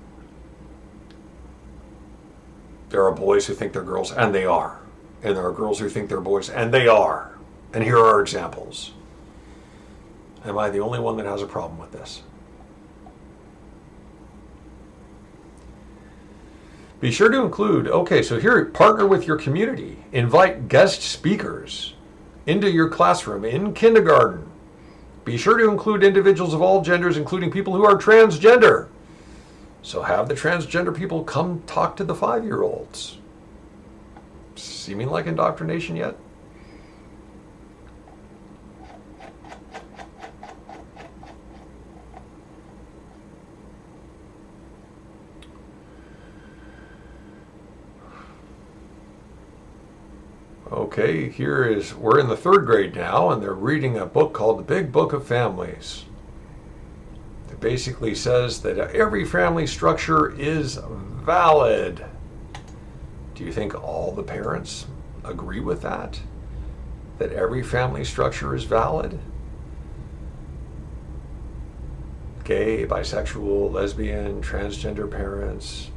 there are boys who think they're girls, and they are. And there are girls who think they're boys, and they are. And here are examples. Am I the only one that has a problem with this? Be sure to include, okay, so here, partner with your community. Invite guest speakers into your classroom in kindergarten. Be sure to include individuals of all genders, including people who are transgender. So have the transgender people come talk to the 5-year-olds. Seeming like indoctrination yet? Okay, we're in the 3rd grade now, and they're reading a book called The Big Book of Families. It basically says that every family structure is valid. Do you think all the parents agree with that? That every family structure is valid? Gay, bisexual, lesbian, transgender parents,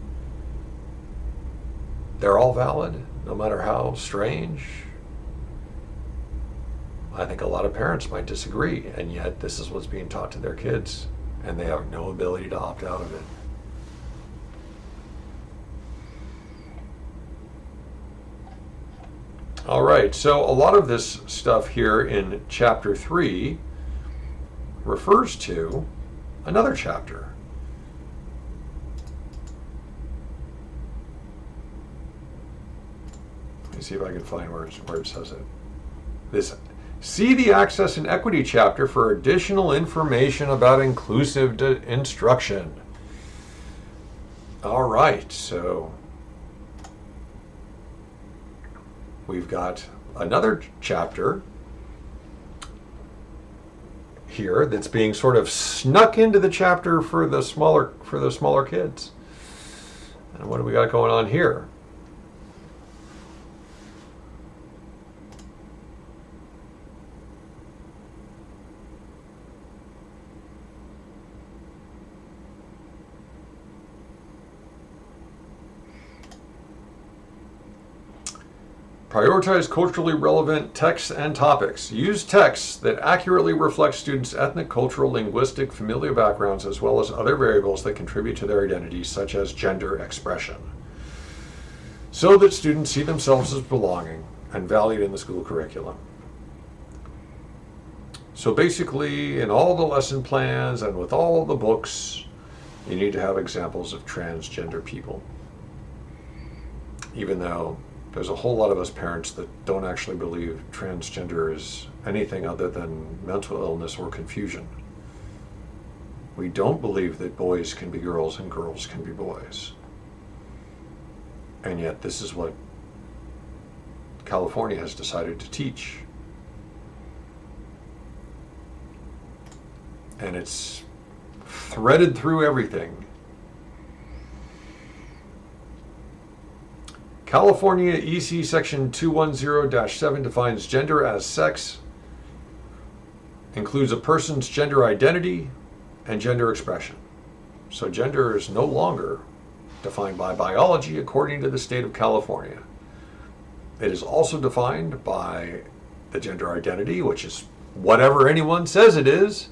they're all valid, no matter how strange. I think a lot of parents might disagree, and yet this is what's being taught to their kids, and they have no ability to opt out of it. All right, so a lot of this stuff here in chapter 3 refers to another chapter. Let me see if I can find where it says it. See the Access and Equity chapter for additional information about inclusive instruction. All right, so we've got another chapter here that's being sort of snuck into the chapter for the smaller kids. And what do we got going on here? Prioritize culturally relevant texts and topics. Use texts that accurately reflect students' ethnic, cultural, linguistic, familial backgrounds, as well as other variables that contribute to their identity, such as gender expression, so that students see themselves as belonging and valued in the school curriculum. So basically, in all the lesson plans and with all the books, you need to have examples of transgender people, even though there's a whole lot of us parents that don't actually believe transgender is anything other than mental illness or confusion. We don't believe that boys can be girls and girls can be boys. And yet this is what California has decided to teach. And it's threaded through everything. California EC Section 210-7 defines gender as sex, includes a person's gender identity and gender expression. So gender is no longer defined by biology according to the state of California. It is also defined by the gender identity, which is whatever anyone says it is,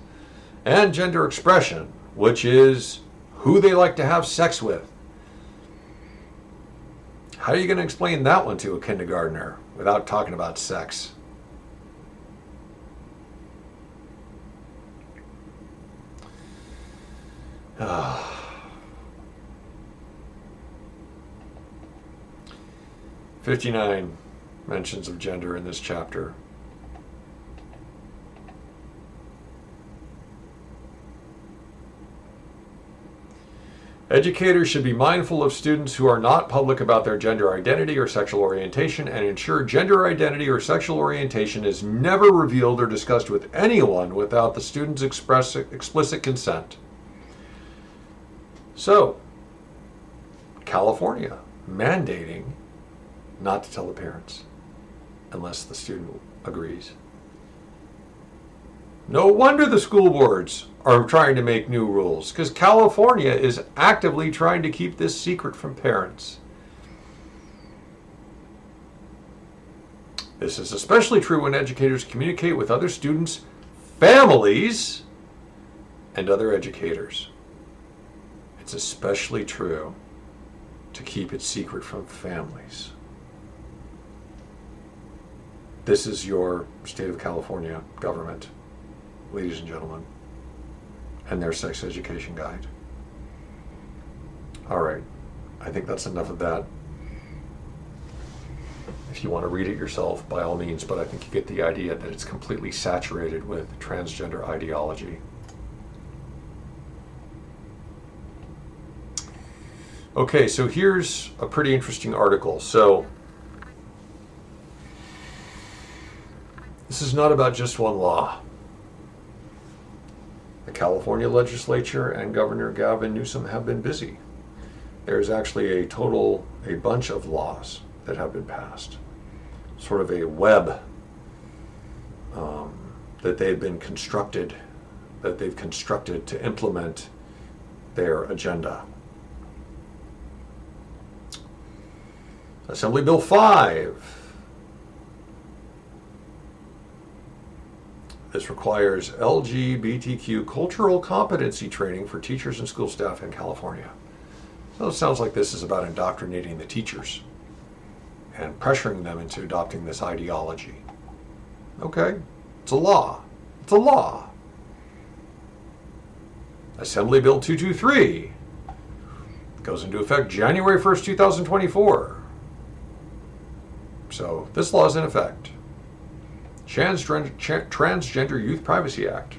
and gender expression, which is who they like to have sex with. How are you going to explain that one to a kindergartner without talking about sex? Ah. 59 mentions of gender in this chapter. Educators should be mindful of students who are not public about their gender identity or sexual orientation and ensure gender identity or sexual orientation is never revealed or discussed with anyone without the student's explicit consent. So, California mandating not to tell the parents unless the student agrees. No wonder the school boards are trying to make new rules, because California is actively trying to keep this secret from parents. This is especially true when educators communicate with other students, families, and other educators. It's especially true to keep it secret from families. This is your state of California government, ladies and gentlemen, and their sex education guide. All right, I think that's enough of that. If you want to read it yourself, by all means, but I think you get the idea that it's completely saturated with transgender ideology. Okay, so here's a pretty interesting article. So this is not about just one law. The California Legislature and Governor Gavin Newsom have been busy. There's actually a bunch of laws that have been passed. Sort of a web that they've constructed to implement their agenda. Assembly Bill 5. This requires LGBTQ cultural competency training for teachers and school staff in California. So it sounds like this is about indoctrinating the teachers and pressuring them into adopting this ideology. Okay, it's a law. It's a law. Assembly Bill 223 goes into effect January 1st, 2024. So this law is in effect. Transgender Youth Privacy Act.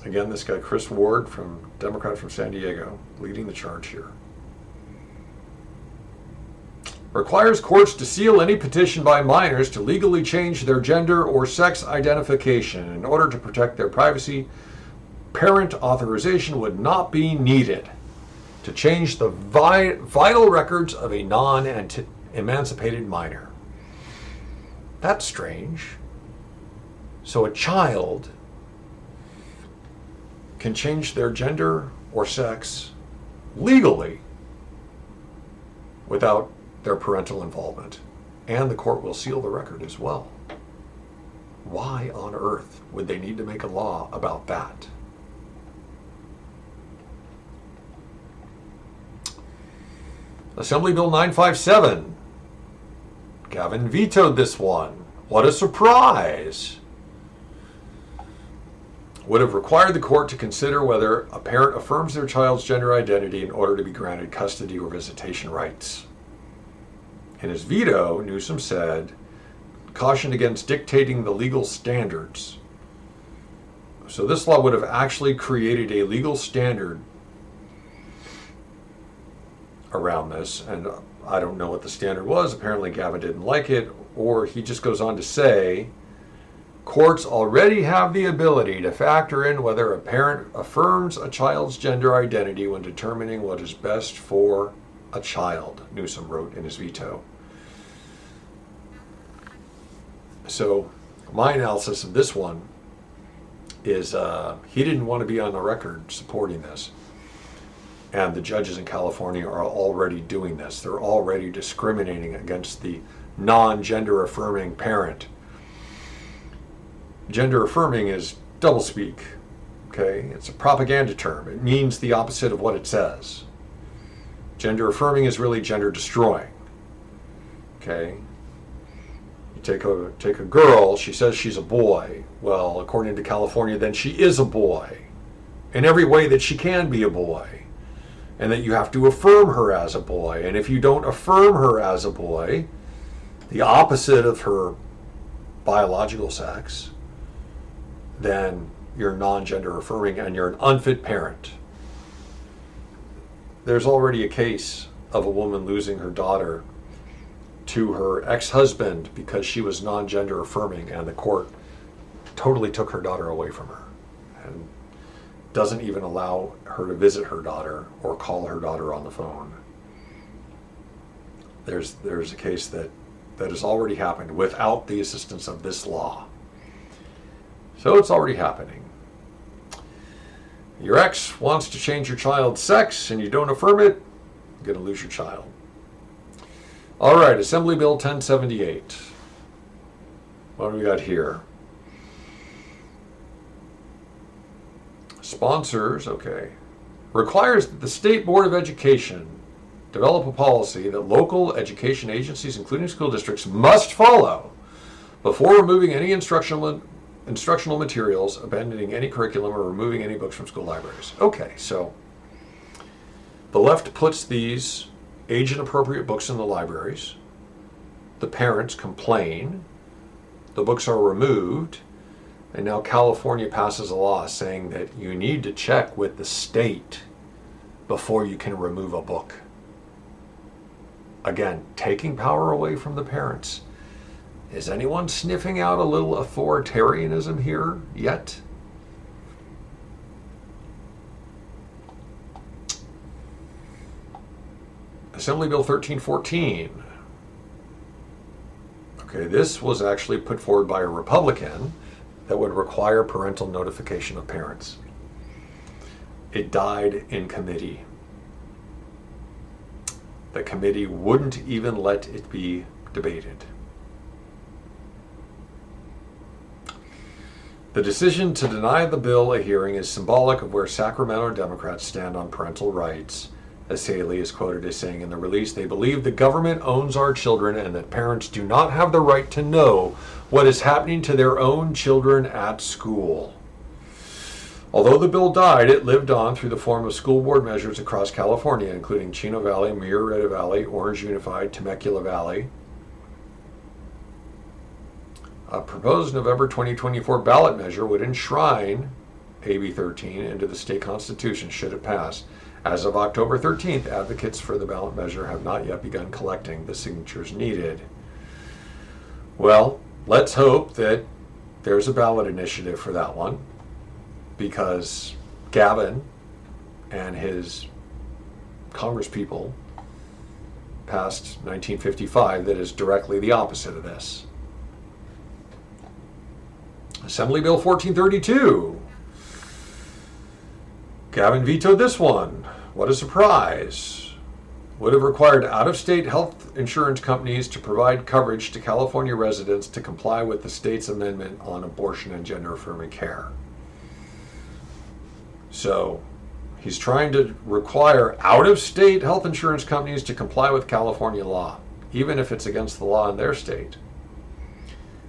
Again, this guy, Chris Ward, Democrat from San Diego, leading the charge here. Requires courts to seal any petition by minors to legally change their gender or sex identification. In order to protect their privacy, parent authorization would not be needed to change the vital records of a non-emancipated minor. That's strange. So a child can change their gender or sex legally without their parental involvement, and the court will seal the record as well. Why on earth would they need to make a law about that? Assembly Bill 957. Gavin vetoed this one. What a surprise! Would have required the court to consider whether a parent affirms their child's gender identity in order to be granted custody or visitation rights. In his veto, Newsom said, cautioned against dictating the legal standards. So this law would have actually created a legal standard around this, and I don't know what the standard was. Apparently Gavin didn't like it, or he just goes on to say, courts already have the ability to factor in whether a parent affirms a child's gender identity when determining what is best for a child, Newsom wrote in his veto. So my analysis of this one is he didn't want to be on the record supporting this. And the judges in California are already doing this. They're already discriminating against the non-gender affirming parent. Gender affirming is doublespeak, okay? It's a propaganda term. It means the opposite of what it says. Gender affirming is really gender destroying, okay? You take a girl, she says she's a boy. Well, according to California, then she is a boy in every way that she can be a boy. And that you have to affirm her as a boy. And if you don't affirm her as a boy, the opposite of her biological sex, then you're non-gender affirming and you're an unfit parent. There's already a case of a woman losing her daughter to her ex-husband because she was non-gender affirming, and the court totally took her daughter away from her and doesn't even allow her to visit her daughter or call her daughter on the phone. There's a case that has already happened without the assistance of this law. So it's already happening. Your ex wants to change your child's sex and you don't affirm it, you're going to lose your child. All right, Assembly Bill 1078. What do we got here? Sponsors, okay. Requires that the State Board of Education develop a policy that local education agencies, including school districts, must follow before removing any instructional materials, abandoning any curriculum, or removing any books from school libraries. Okay, so the left puts these age-inappropriate books in the libraries. The parents complain. The books are removed. And now California passes a law saying that you need to check with the state before you can remove a book. Again, taking power away from the parents. Is anyone sniffing out a little authoritarianism here yet? Assembly Bill 1314. Okay, this was actually put forward by a Republican that would require parental notification of parents. It died in committee. The committee wouldn't even let it be debated. The decision to deny the bill a hearing is symbolic of where Sacramento Democrats stand on parental rights. As Haley is quoted as saying in the release, they believe the government owns our children and that parents do not have the right to know what is happening to their own children at school. Although the bill died, it lived on through the form of school board measures across California, including Chino Valley, Murrieta Valley, Orange Unified, Temecula Valley. A proposed November 2024 ballot measure would enshrine AB 13 into the state constitution should it pass. As of October 13th, advocates for the ballot measure have not yet begun collecting the signatures needed. Well, let's hope that there's a ballot initiative for that one, because Gavin and his congresspeople passed 1955 that is directly the opposite of this. Assembly Bill 1432. Gavin vetoed this one. What a surprise. Would have required out-of-state health insurance companies to provide coverage to California residents to comply with the state's amendment on abortion and gender-affirming care. So, he's trying to require out-of-state health insurance companies to comply with California law, even if it's against the law in their state.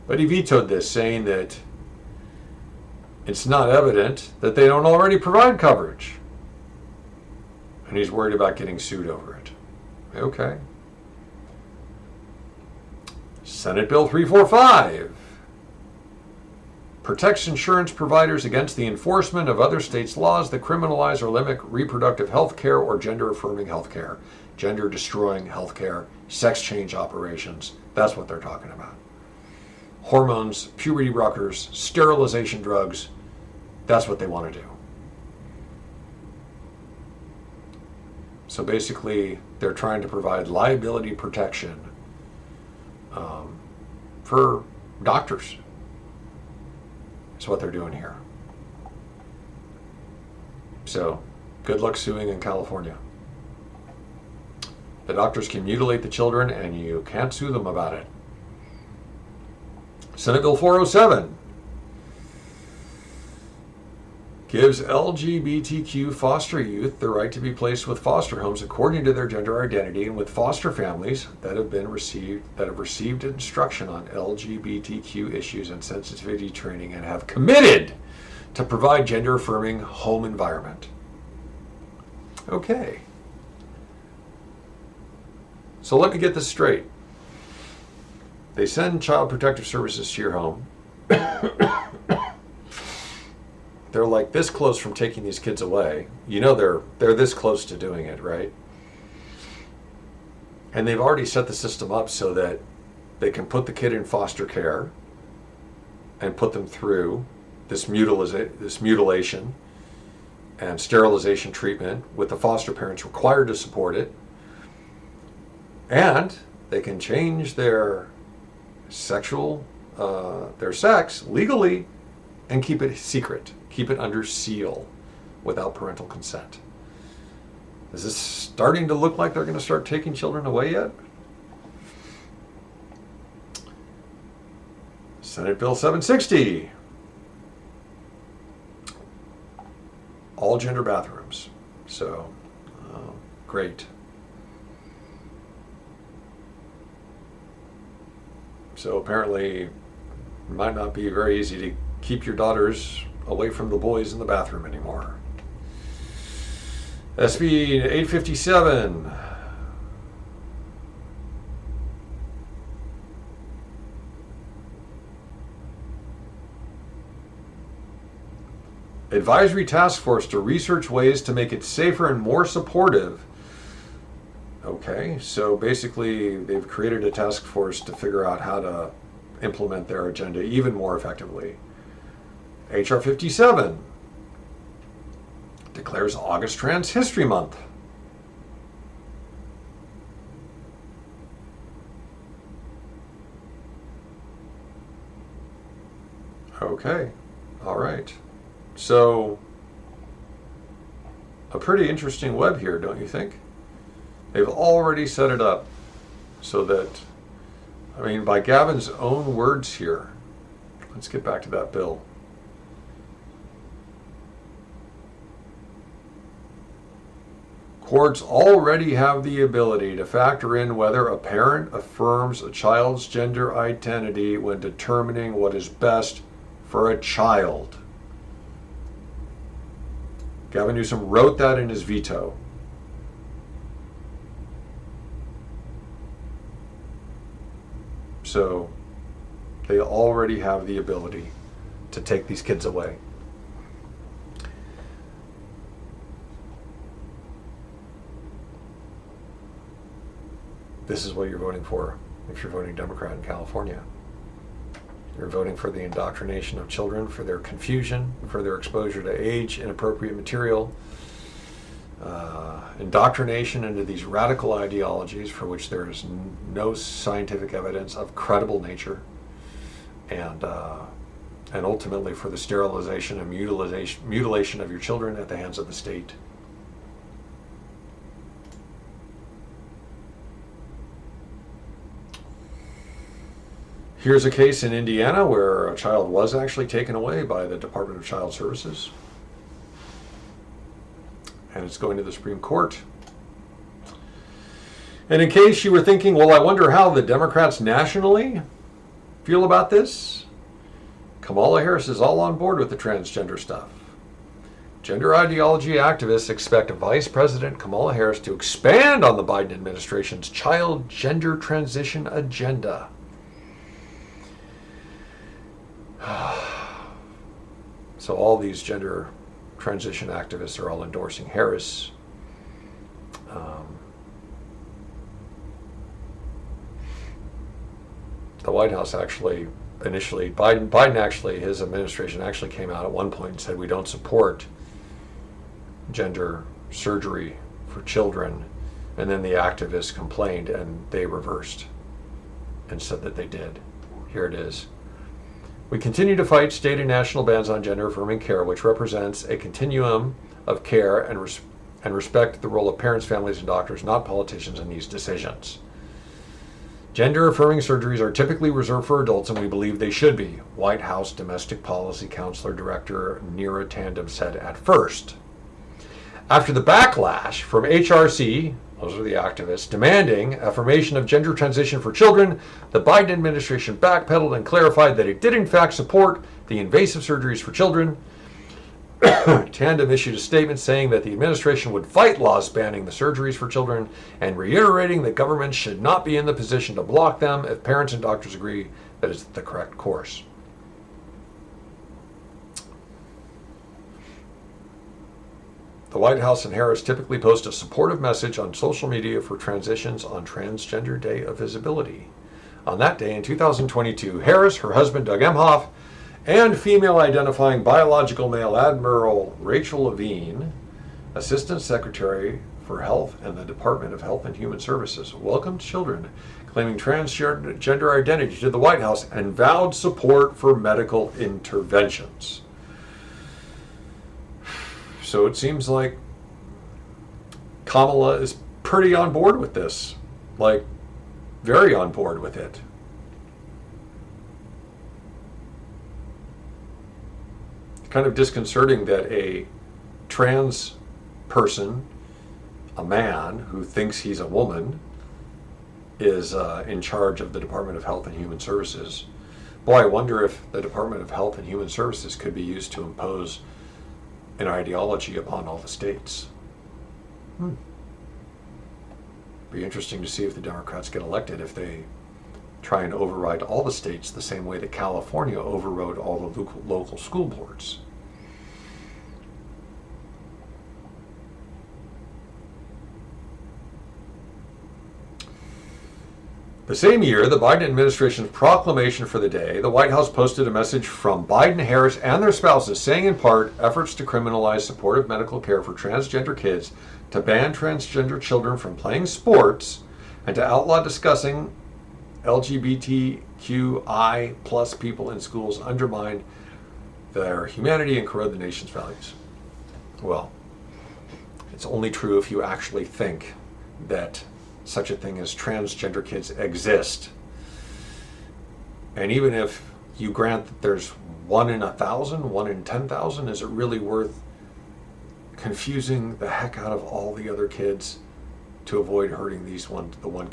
But he vetoed this, saying that it's not evident that they don't already provide coverage. And he's worried about getting sued over it. Okay. Senate Bill 345 protects insurance providers against the enforcement of other states' laws that criminalize or limit reproductive health care or gender-affirming health care, gender-destroying health care, sex change operations. That's what they're talking about. Hormones, puberty blockers, sterilization drugs. That's what they want to do. So basically, they're trying to provide liability protection for doctors. That's what they're doing here. So, good luck suing in California. The doctors can mutilate the children and you can't sue them about it. Senate Bill 407 gives LGBTQ foster youth the right to be placed with foster homes according to their gender identity and with foster families that have received instruction on LGBTQ issues and sensitivity training and have committed to provide gender-affirming home environment. Okay. So let me get this straight. They send Child Protective Services to your home. They're like this close from taking these kids away. You know they're this close to doing it, right? And they've already set the system up so that they can put the kid in foster care and put them through this mutilation and sterilization treatment with the foster parents required to support it. And they can change their sex legally and keep it secret. Keep it under seal without parental consent. Is this starting to look like they're going to start taking children away yet? Senate Bill 760. All gender bathrooms. So, great. So apparently it might not be very easy to keep your daughters away from the boys in the bathroom anymore. SB 857. Advisory task force to research ways to make it safer and more supportive. Okay, so basically they've created a task force to figure out how to implement their agenda even more effectively. HR 57 declares August Trans History Month. Okay, all right. So, a pretty interesting web here, don't you think? They've already set it up so that, I mean, by Gavin's own words here, let's get back to that bill. Courts already have the ability to factor in whether a parent affirms a child's gender identity when determining what is best for a child. Gavin Newsom wrote that in his veto. So they already have the ability to take these kids away. this is what you're voting for if you're voting Democrat in California. You're voting for the indoctrination of children, for their confusion, for their exposure to age-inappropriate material, indoctrination into these radical ideologies for which there is no scientific evidence of credible nature, and ultimately for the sterilization and mutilation of your children at the hands of the state. Here's a case in Indiana where a child was actually taken away by the Department of Child Services. And it's going to the Supreme Court. And in case you were thinking, well, I wonder how the Democrats nationally feel about this, Kamala Harris is all on board with the transgender stuff. Gender ideology activists expect Vice President Kamala Harris to expand on the Biden administration's child gender transition agenda. So all these gender transition activists are all endorsing Harris. The White House actually, initially, Biden actually, his administration actually came out at one point and said we don't support gender surgery for children. And then the activists complained and they reversed and said that they did. Here it is. We continue to fight state and national bans on gender-affirming care, which represents a continuum of care and respect the role of parents, families, and doctors, not politicians, in these decisions. Gender-affirming surgeries are typically reserved for adults, and we believe they should be, White House Domestic Policy Counselor Director Neera Tandem said at first. After the backlash from HRC, those are the activists, demanding affirmation of gender transition for children, the Biden administration backpedaled and clarified that it did in fact support the invasive surgeries for children. Tandem issued a statement saying that the administration would fight laws banning the surgeries for children and reiterating that government should not be in the position to block them if parents and doctors agree that it's the correct course. The White House and Harris typically post a supportive message on social media for transitions on Transgender Day of Visibility. On that day in 2022, Harris, her husband Doug Emhoff, and female-identifying biological male Admiral Rachel Levine, Assistant Secretary for Health and the Department of Health and Human Services, welcomed children claiming transgender identity to the White House and vowed support for medical interventions. So it seems like Kamala is pretty on board with this, like very on board with it. It's kind of disconcerting that a trans person, a man who thinks he's a woman, is in charge of the Department of Health and Human Services. Boy, I wonder if the Department of Health and Human Services could be used to impose an ideology upon all the states. Be interesting to see if the Democrats get elected, if they try and override all the states the same way that California overrode all the local school boards. The same year, the Biden administration's proclamation for the day, the White House posted a message from Biden, Harris, and their spouses saying in part, efforts to criminalize supportive medical care for transgender kids, to ban transgender children from playing sports, and to outlaw discussing LGBTQI plus people in schools undermine their humanity and corrode the nation's values. Well, it's only true if you actually think that such a thing as transgender kids exist. And even if you grant that there's 1 in 1,000, 1 in 10,000, is it really worth confusing the heck out of all the other kids to avoid hurting the one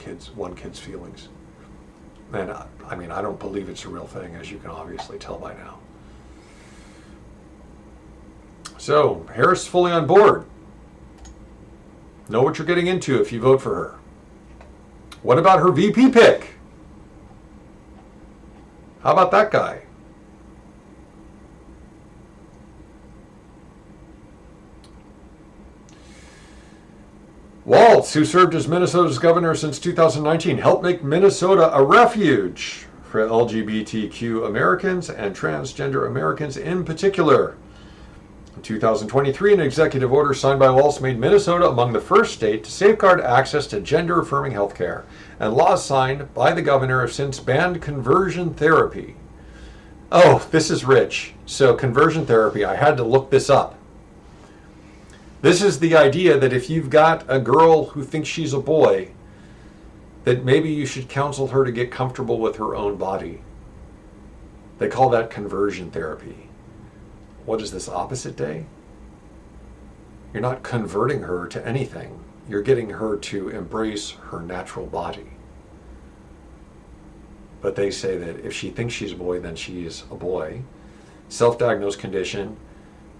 kid's feelings? And I mean, I don't believe it's a real thing, as you can obviously tell by now. So Harris is fully on board. Know what you're getting into if you vote for her. What about her VP pick? How about that guy? Walz, who served as Minnesota's governor since 2019, helped make Minnesota a refuge for LGBTQ Americans and transgender Americans in particular. In 2023, an executive order signed by Walz made Minnesota among the first states to safeguard access to gender-affirming health care, and laws signed by the governor have since banned conversion therapy. Oh, this is rich. So conversion therapy, I had to look this up. This is the idea that if you've got a girl who thinks she's a boy, that maybe you should counsel her to get comfortable with her own body. They call that conversion therapy. What is this, opposite day? You're not converting her to anything. You're getting her to embrace her natural body. But they say that if she thinks she's a boy, then she is a boy. Self-diagnosed condition.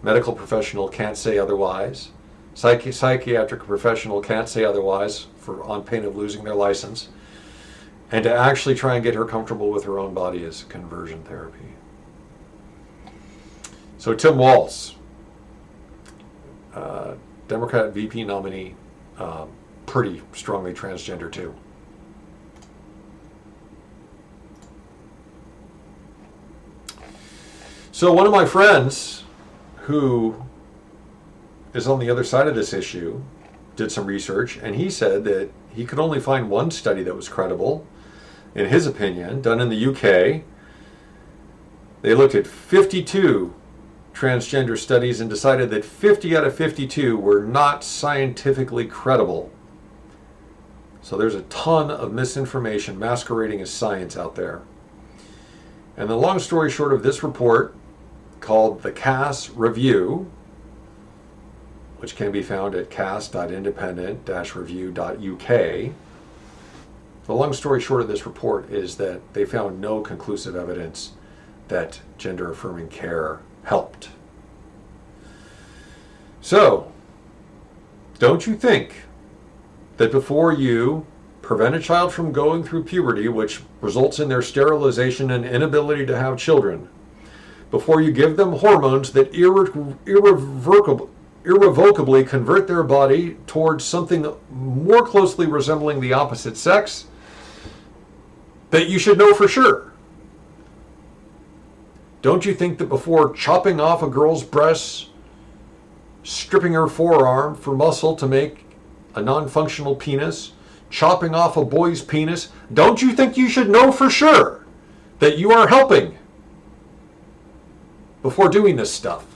Medical professional can't say otherwise. Psychiatric professional can't say otherwise on pain of losing their license. And to actually try and get her comfortable with her own body is conversion therapy. So Tim Walz, Democrat VP nominee, pretty strongly transgender too. So one of my friends who is on the other side of this issue did some research, and he said that he could only find one study that was credible, in his opinion, done in the UK. They looked at 52 transgender studies and decided that 50 out of 52 were not scientifically credible. So there's a ton of misinformation masquerading as science out there. And the long story short of this report, called the CAS Review, which can be found at cas.independent-review.uk. The long story short of this report is that they found no conclusive evidence that gender-affirming care helped. So, don't you think that before you prevent a child from going through puberty, which results in their sterilization and inability to have children, before you give them hormones that irrevocably convert their body towards something more closely resembling the opposite sex, that you should know for sure? Don't you think that before chopping off a girl's breasts, stripping her forearm for muscle to make a non-functional penis, chopping off a boy's penis, don't you think you should know for sure that you are helping before doing this stuff?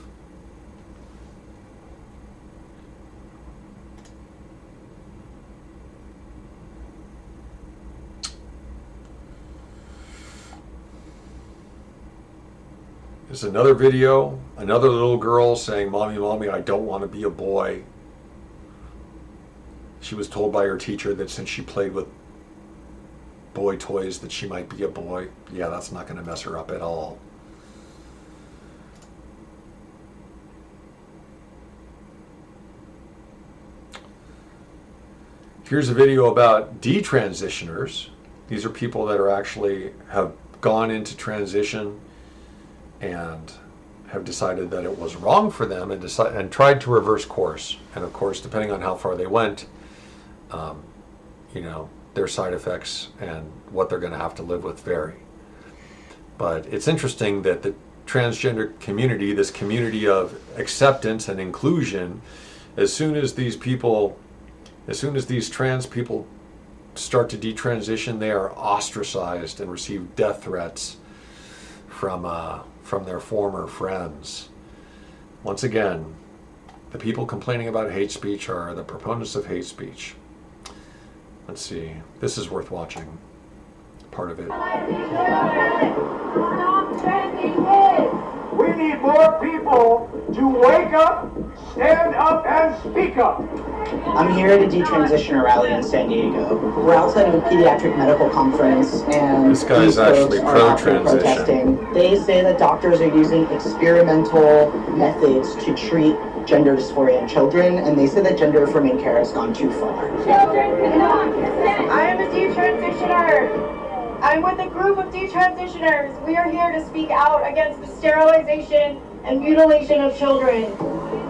There's another video, another little girl saying, "Mommy, Mommy, I don't want to be a boy." She was told by her teacher that since she played with boy toys that she might be a boy. Yeah, that's not going to mess her up at all. Here's a video about detransitioners. These are people that are actually have gone into transition and have decided that it was wrong for them and tried to reverse course. And of course, depending on how far they went, you know, their side effects and what they're going to have to live with vary. But it's interesting that the transgender community, this community of acceptance and inclusion, as soon as these trans people start to detransition, they are ostracized and receive death threats from their former friends. Once again, the people complaining about hate speech are the proponents of hate speech. Let's see. This is worth watching. Part of it. We need more people to wake up, stand up, and speak up. I'm here at a detransitioner rally in San Diego. We're outside of a pediatric medical conference, and this guy's actually pro-transition. Protesting. They say that doctors are using experimental methods to treat gender dysphoria in children, and they say that gender-affirming care has gone too far. Children cannot consent. I am a detransitioner. I'm with a group of detransitioners. We are here to speak out against the sterilization and mutilation of children.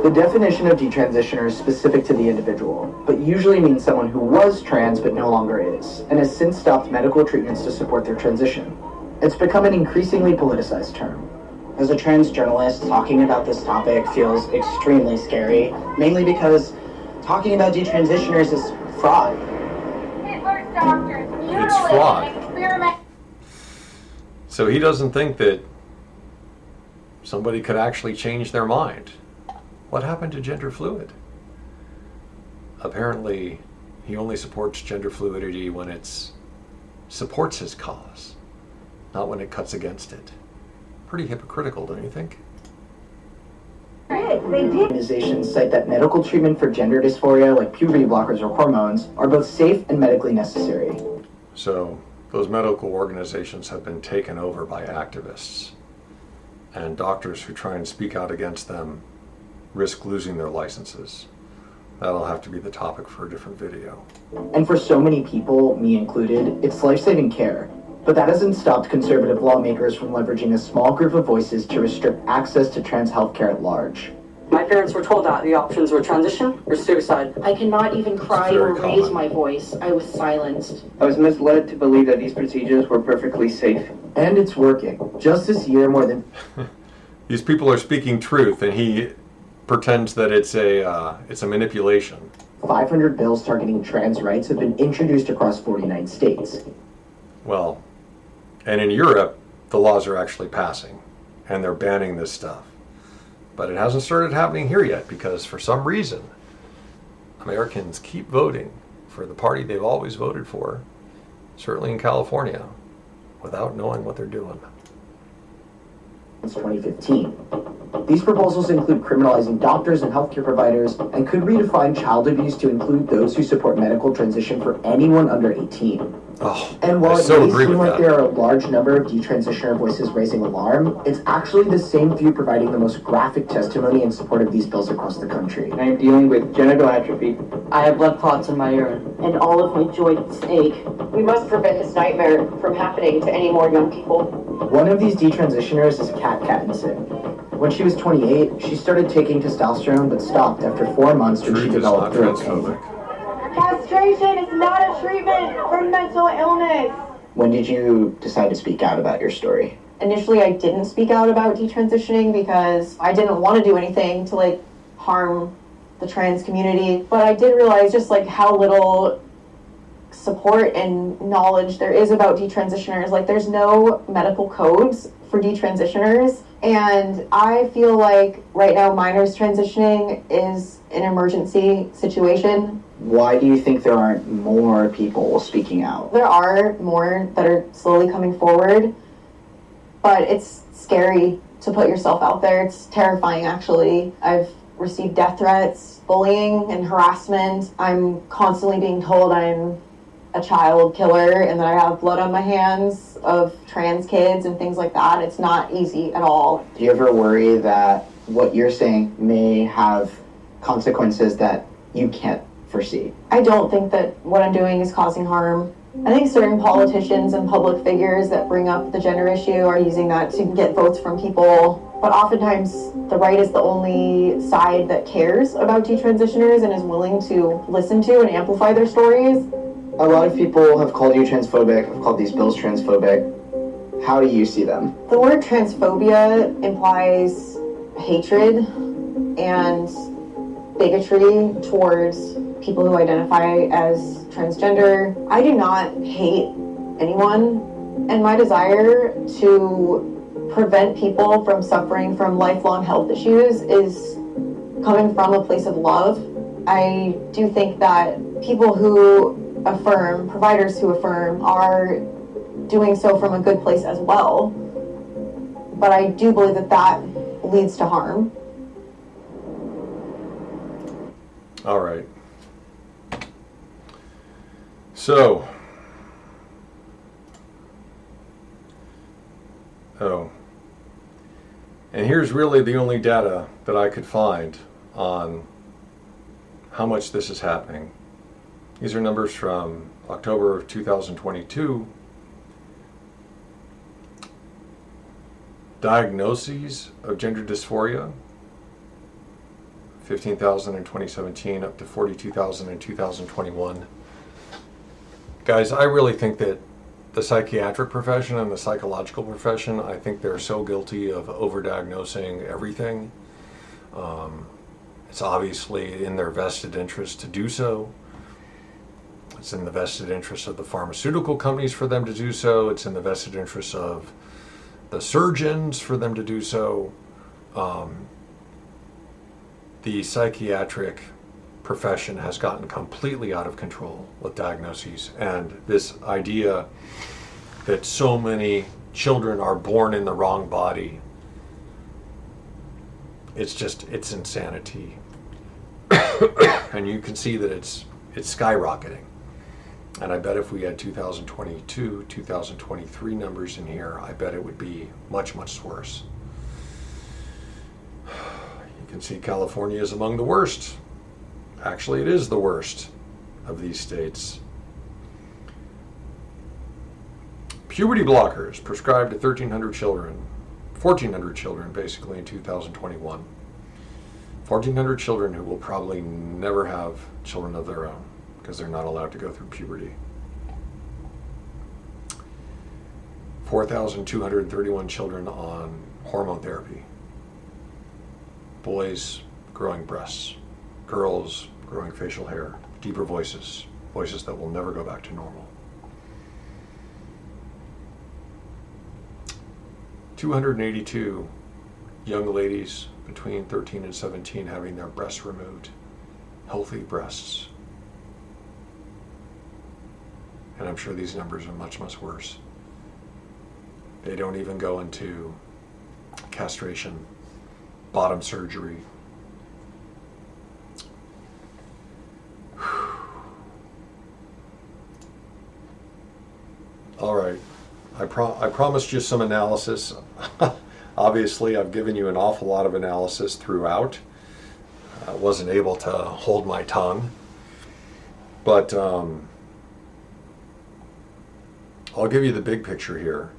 The definition of detransitioner is specific to the individual, but usually means someone who was trans but no longer is, and has since stopped medical treatments to support their transition. It's become an increasingly politicized term. As a trans journalist, talking about this topic feels extremely scary, mainly because talking about detransitioners is fraud. It's fraud. So he doesn't think that somebody could actually change their mind. What happened to gender fluid? Apparently, he only supports gender fluidity when it supports his cause, not when it cuts against it. Pretty hypocritical, don't you think? Organizations cite that medical treatment for gender dysphoria, like puberty blockers or hormones, are both safe and medically necessary. So, those medical organizations have been taken over by activists, and doctors who try and speak out against them risk losing their licenses. That'll have to be the topic for a different video. And for so many people, me included, it's life-saving care. But that hasn't stopped conservative lawmakers from leveraging a small group of voices to restrict access to trans healthcare at large. My parents were told that the options were transition or suicide. I cannot even cry or raise my voice. I was silenced. I was misled to believe that these procedures were perfectly safe. And it's working. Just this year, more than... These people are speaking truth, and he pretends that it's a manipulation. 500 bills targeting trans rights have been introduced across 49 states. Well, and in Europe, the laws are actually passing, and they're banning this stuff. But it hasn't started happening here yet, because for some reason, Americans keep voting for the party they've always voted for, certainly in California, without knowing what they're doing. Since 2015. These proposals include criminalizing doctors and healthcare providers and could redefine child abuse to include those who support medical transition for anyone under 18. Oh, and while I it so may agree seem with like that. there are a large number of detransitioner voices raising alarm, it's actually the same few providing the most graphic testimony in support of these bills across the country. I am dealing with genital atrophy. I have blood clots in my urine. And all of my joints ache. We must prevent this nightmare from happening to any more young people. One of these detransitioners is Kat Katniss. When she was 28, she started taking testosterone but stopped after 4 months when she developed throat pain. Castration is not a treatment for mental illness. When did you decide to speak out about your story? Initially, I didn't speak out about detransitioning because I didn't want to do anything to harm the trans community. But I did realize just how little support and knowledge there is about detransitioners. There's no medical codes for detransitioners. And I feel like right now minors transitioning is an emergency situation. Why do you think there aren't more people speaking out? There are more that are slowly coming forward, but it's scary to put yourself out there. It's terrifying, actually. I've received death threats, bullying, and harassment. I'm constantly being told I'm a child killer and that I have blood on my hands of trans kids and things like that. It's not easy at all. Do you ever worry that what you're saying may have consequences that you can't foresee? I don't think that what I'm doing is causing harm. I think certain politicians and public figures that bring up the gender issue are using that to get votes from people. But oftentimes, the right is the only side that cares about detransitioners and is willing to listen to and amplify their stories. A lot of people have called you transphobic, have called these bills transphobic. How do you see them? The word transphobia implies hatred and bigotry towards people who identify as transgender. I do not hate anyone, and my desire to prevent people from suffering from lifelong health issues is coming from a place of love. I do think that people who affirm, providers who affirm, are doing so from a good place as well. But I do believe that that leads to harm. All right. So, and here's really the only data that I could find on how much this is happening. These are numbers from October of 2022. Diagnoses of gender dysphoria. 15,000 in 2017, up to 42,000 in 2021. Guys, I really think that the psychiatric profession and the psychological profession, I think they're so guilty of overdiagnosing everything. It's obviously in their vested interest to do so. It's in the vested interest of the pharmaceutical companies for them to do so. It's in the vested interest of the surgeons for them to do so. The psychiatric profession has gotten completely out of control with diagnoses, and this idea that so many children are born in the wrong body, it's insanity. And you can see that it's skyrocketing. And I bet if we had 2022, 2023 numbers in here, I bet it would be much, much worse. You can see California is among the worst. Actually, it is the worst of these states. Puberty blockers prescribed to 1,300 children, 1,400 children basically in 2021. 1,400 children who will probably never have children of their own because they're not allowed to go through puberty. 4,231 children on hormone therapy. Boys growing breasts. Girls growing facial hair, deeper voices, voices that will never go back to normal. 282 young ladies between 13 and 17 having their breasts removed, healthy breasts. And I'm sure these numbers are much, much worse. They don't even go into castration, bottom surgery. All right, I promised you some analysis. Obviously, I've given you an awful lot of analysis throughout. I wasn't able to hold my tongue, but I'll give you the big picture here.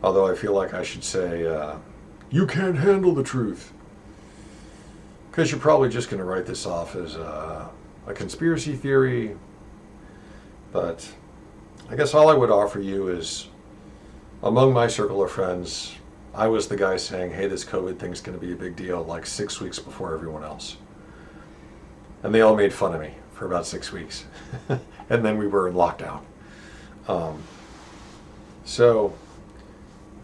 Although I feel like I should say, you can't handle the truth. Because you're probably just going to write this off as a conspiracy theory. But I guess all I would offer you is, among my circle of friends, I was the guy saying, hey, this COVID thing's going to be a big deal like 6 weeks before everyone else. And they all made fun of me for about 6 weeks. And then we were in lockdown. So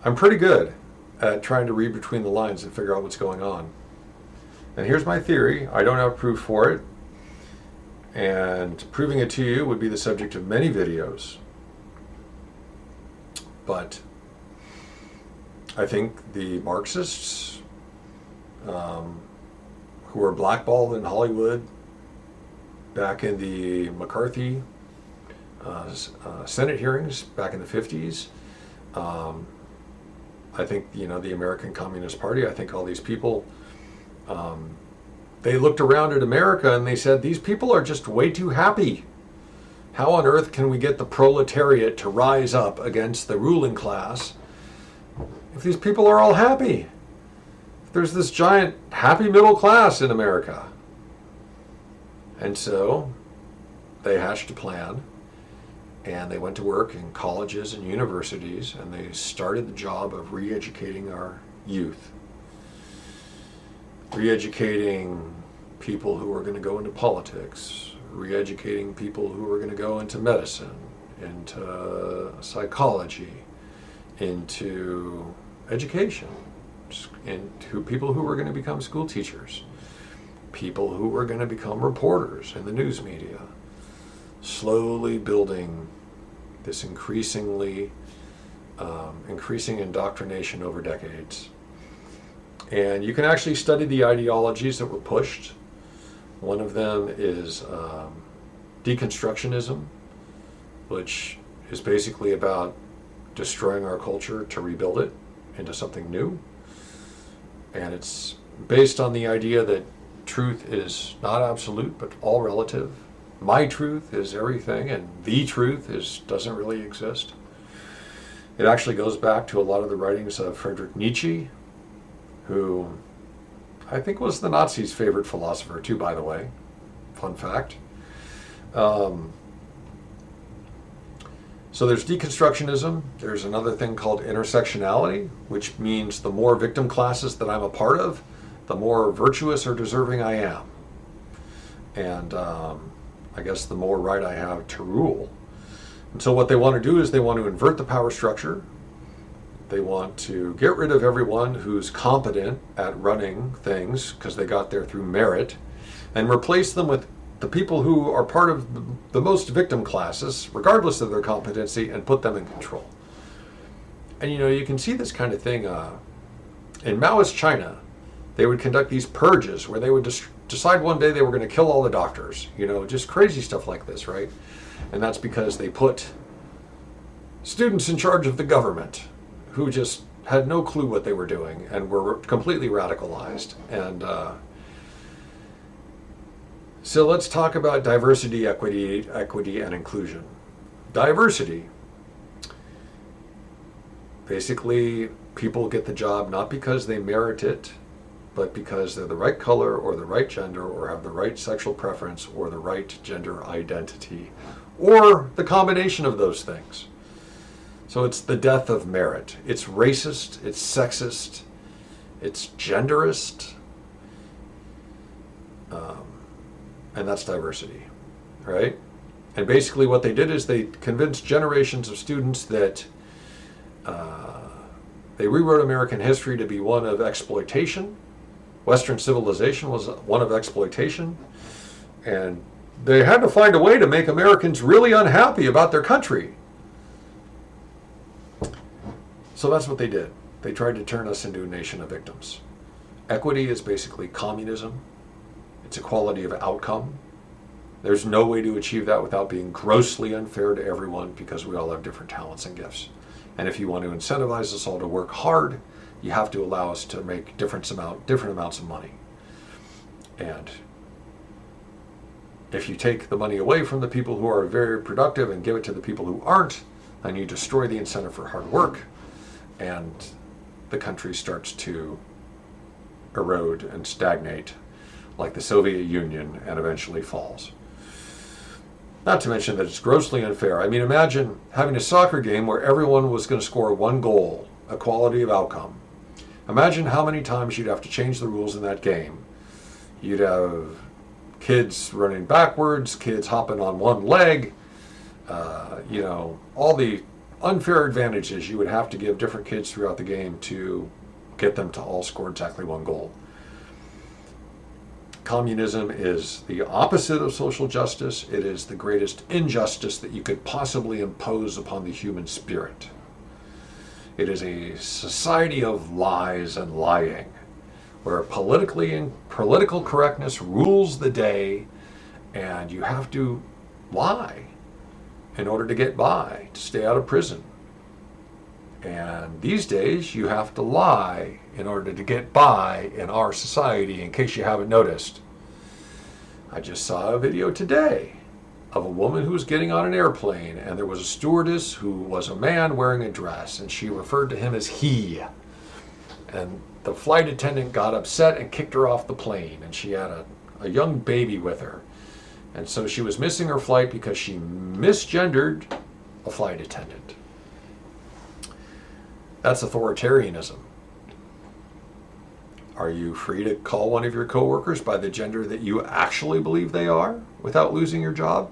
I'm pretty good at trying to read between the lines and figure out what's going on. And here's my theory. I don't have proof for it. And proving it to you would be the subject of many videos. But I think the Marxists who were blackballed in Hollywood back in the McCarthy Senate hearings back in the 50s, I think, the American Communist Party, I think all these people, they looked around at America and they said, these people are just way too happy. How on earth can we get the proletariat to rise up against the ruling class if these people are all happy? If there's this giant happy middle class in America. And so they hatched a plan, and they went to work in colleges and universities, and they started the job of re-educating our youth. Re-educating people who are going to go into politics, re-educating people who are going to go into medicine, into psychology, into education, into people who are going to become school teachers, people who are going to become reporters in the news media, slowly building this increasing indoctrination over decades. And you can actually study the ideologies that were pushed. One of them is deconstructionism, which is basically about destroying our culture to rebuild it into something new. And it's based on the idea that truth is not absolute, but all relative. My truth is everything, and the truth doesn't really exist. It actually goes back to a lot of the writings of Friedrich Nietzsche, who I think was the Nazis' favorite philosopher too, by the way. Fun fact. So there's deconstructionism. There's another thing called intersectionality, which means the more victim classes that I'm a part of, the more virtuous or deserving I am. And I guess the more right I have to rule. And so what they want to do is they want to invert the power structure. They want to get rid of everyone who's competent at running things because they got there through merit, and replace them with the people who are part of the most victim classes, regardless of their competency, and put them in control. And you can see this kind of thing in Maoist China. They would conduct these purges where they would decide one day they were going to kill all the doctors. Just crazy stuff like this, right? And that's because they put students in charge of the government who just had no clue what they were doing and were completely radicalized. And so let's talk about diversity, equity, and inclusion. Diversity. Basically, people get the job not because they merit it, but because they're the right color or the right gender or have the right sexual preference or the right gender identity, or the combination of those things. So it's the death of merit. It's racist, it's sexist, it's genderist, and that's diversity, right? And basically what they did is they convinced generations of students that they rewrote American history to be one of exploitation. Western civilization was one of exploitation. And they had to find a way to make Americans really unhappy about their country. So that's what they did. They tried to turn us into a nation of victims. Equity is basically communism. It's equality of outcome. There's no way to achieve that without being grossly unfair to everyone, because we all have different talents and gifts. And if you want to incentivize us all to work hard, you have to allow us to make different amounts of money. And if you take the money away from the people who are very productive and give it to the people who aren't, then you destroy the incentive for hard work, and the country starts to erode and stagnate like the Soviet Union, and eventually falls. Not to mention that it's grossly unfair. I mean, imagine having a soccer game where everyone was going to score one goal, equality of outcome. Imagine how many times you'd have to change the rules in that game. You'd have kids running backwards, kids hopping on one leg, all the unfair advantages you would have to give different kids throughout the game to get them to all score exactly one goal. Communism is the opposite of social justice. It is the greatest injustice that you could possibly impose upon the human spirit. It is a society of lies and lying, where political correctness rules the day, and you have to lie in order to get by, to stay out of prison. And these days, you have to lie in order to get by in our society, in case you haven't noticed. I just saw a video today of a woman who was getting on an airplane, and there was a stewardess who was a man wearing a dress, and she referred to him as he. And the flight attendant got upset and kicked her off the plane, and she had a young baby with her. And so she was missing her flight because she misgendered a flight attendant. That's authoritarianism. Are you free to call one of your coworkers by the gender that you actually believe they are without losing your job,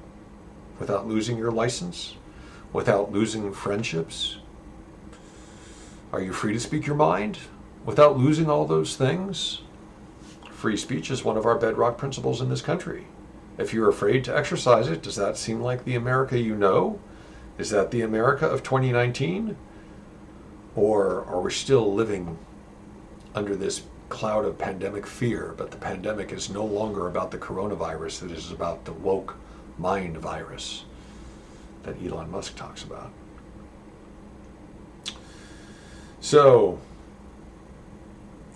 without losing your license, without losing friendships? Are you free to speak your mind without losing all those things? Free speech is one of our bedrock principles in this country. If you're afraid to exercise it, does that seem like the America you know? Is that the America of 2019? Or are we still living under this cloud of pandemic fear, but the pandemic is no longer about the coronavirus, it is about the woke mind virus that Elon Musk talks about. So,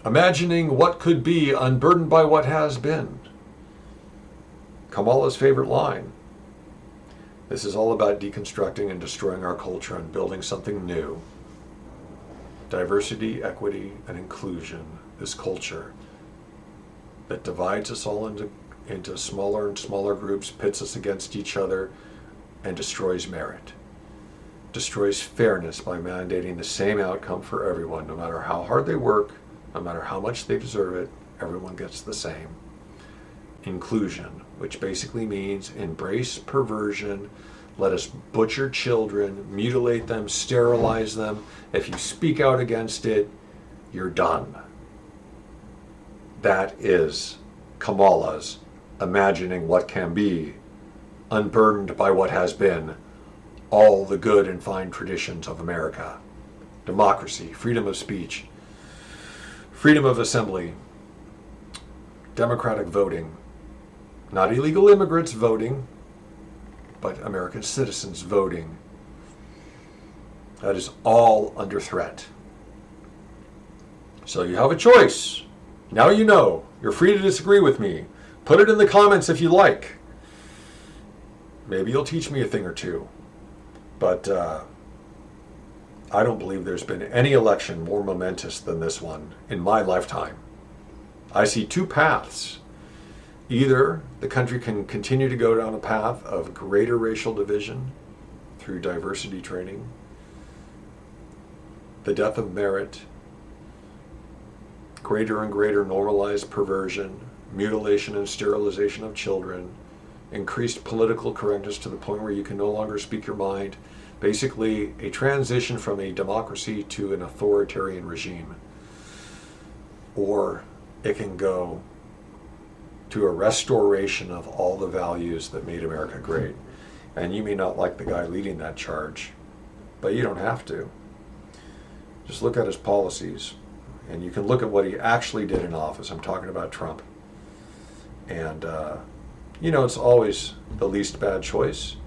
imagining what could be, unburdened by what has been. Kamala's favorite line. This is all about deconstructing and destroying our culture and building something new. Diversity, equity, and inclusion, this culture that divides us all into smaller and smaller groups, pits us against each other, and destroys merit. Destroys fairness by mandating the same outcome for everyone, no matter how hard they work, no matter how much they deserve it, everyone gets the same. Inclusion, which basically means embrace perversion, let us butcher children, mutilate them, sterilize them. If you speak out against it, you're done. That is Kamala's imagining what can be, unburdened by what has been, all the good and fine traditions of America. Democracy, freedom of speech, freedom of assembly, democratic voting, not illegal immigrants voting, but American citizens voting. That is all under threat. So you have a choice. Now you know. You're free to disagree with me. Put it in the comments if you like. Maybe you'll teach me a thing or two. But I don't believe there's been any election more momentous than this one in my lifetime. I see two paths. Either the country can continue to go down a path of greater racial division through diversity training, the death of merit, greater and greater normalized perversion, mutilation and sterilization of children, increased political correctness to the point where you can no longer speak your mind, basically a transition from a democracy to an authoritarian regime. Or it can go to a restoration of all the values that made America great. And you may not like the guy leading that charge, but you don't have to. Just look at his policies, and you can look at what he actually did in office. I'm talking about Trump. And, you know, it's always the least bad choice,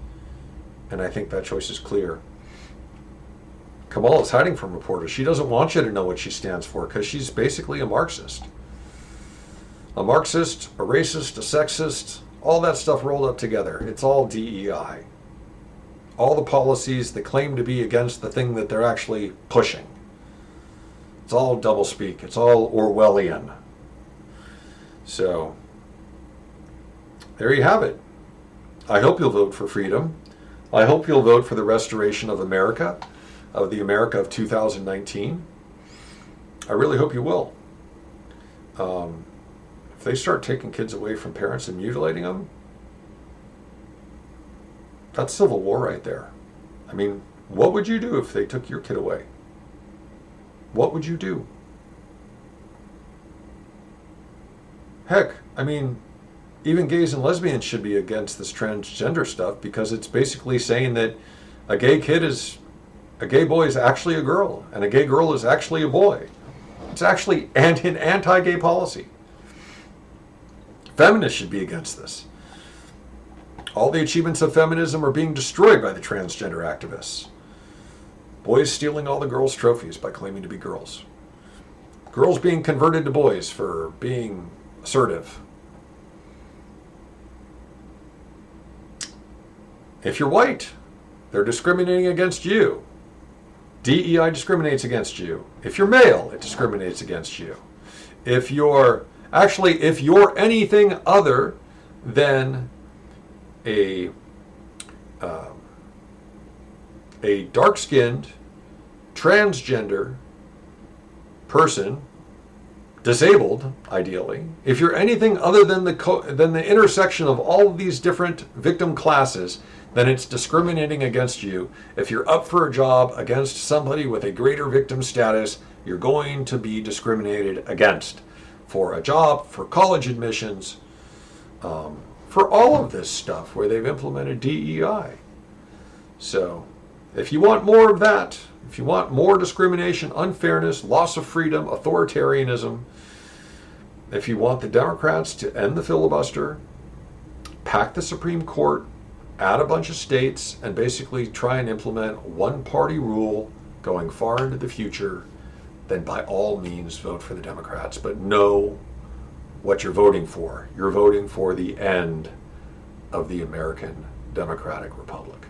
and I think that choice is clear. Kamala is hiding from reporters. She doesn't want you to know what she stands for because she's basically a Marxist. A Marxist, a racist, a sexist, all that stuff rolled up together. It's all DEI. All the policies that claim to be against the thing that they're actually pushing. It's all doublespeak. It's all Orwellian. So, there you have it. I hope you'll vote for freedom. I hope you'll vote for the restoration of America, of the America of 2019. I really hope you will. If they start taking kids away from parents and mutilating them, that's civil war right there. I mean, what would you do if they took your kid away? What would you do? Heck, I mean, even gays and lesbians should be against this transgender stuff because it's basically saying that a gay boy is actually a girl, and a gay girl is actually a boy. It's actually an anti-gay policy. Feminists should be against this. All the achievements of feminism are being destroyed by the transgender activists. Boys stealing all the girls' trophies by claiming to be girls. Girls being converted to boys for being assertive. If you're white, they're discriminating against you. DEI discriminates against you. If you're male, it discriminates against you. If you're anything other than a dark-skinned, transgender person, disabled, ideally, if you're anything other than the intersection of all of these different victim classes, then it's discriminating against you. If you're up for a job against somebody with a greater victim status, you're going to be discriminated against for a job, for college admissions, for all of this stuff where they've implemented DEI. So if you want more of that, if you want more discrimination, unfairness, loss of freedom, authoritarianism, if you want the Democrats to end the filibuster, pack the Supreme Court, add a bunch of states, and basically try and implement one-party rule going far into the future, then by all means vote for the Democrats. But know what you're voting for. You're voting for the end of the American Democratic Republic.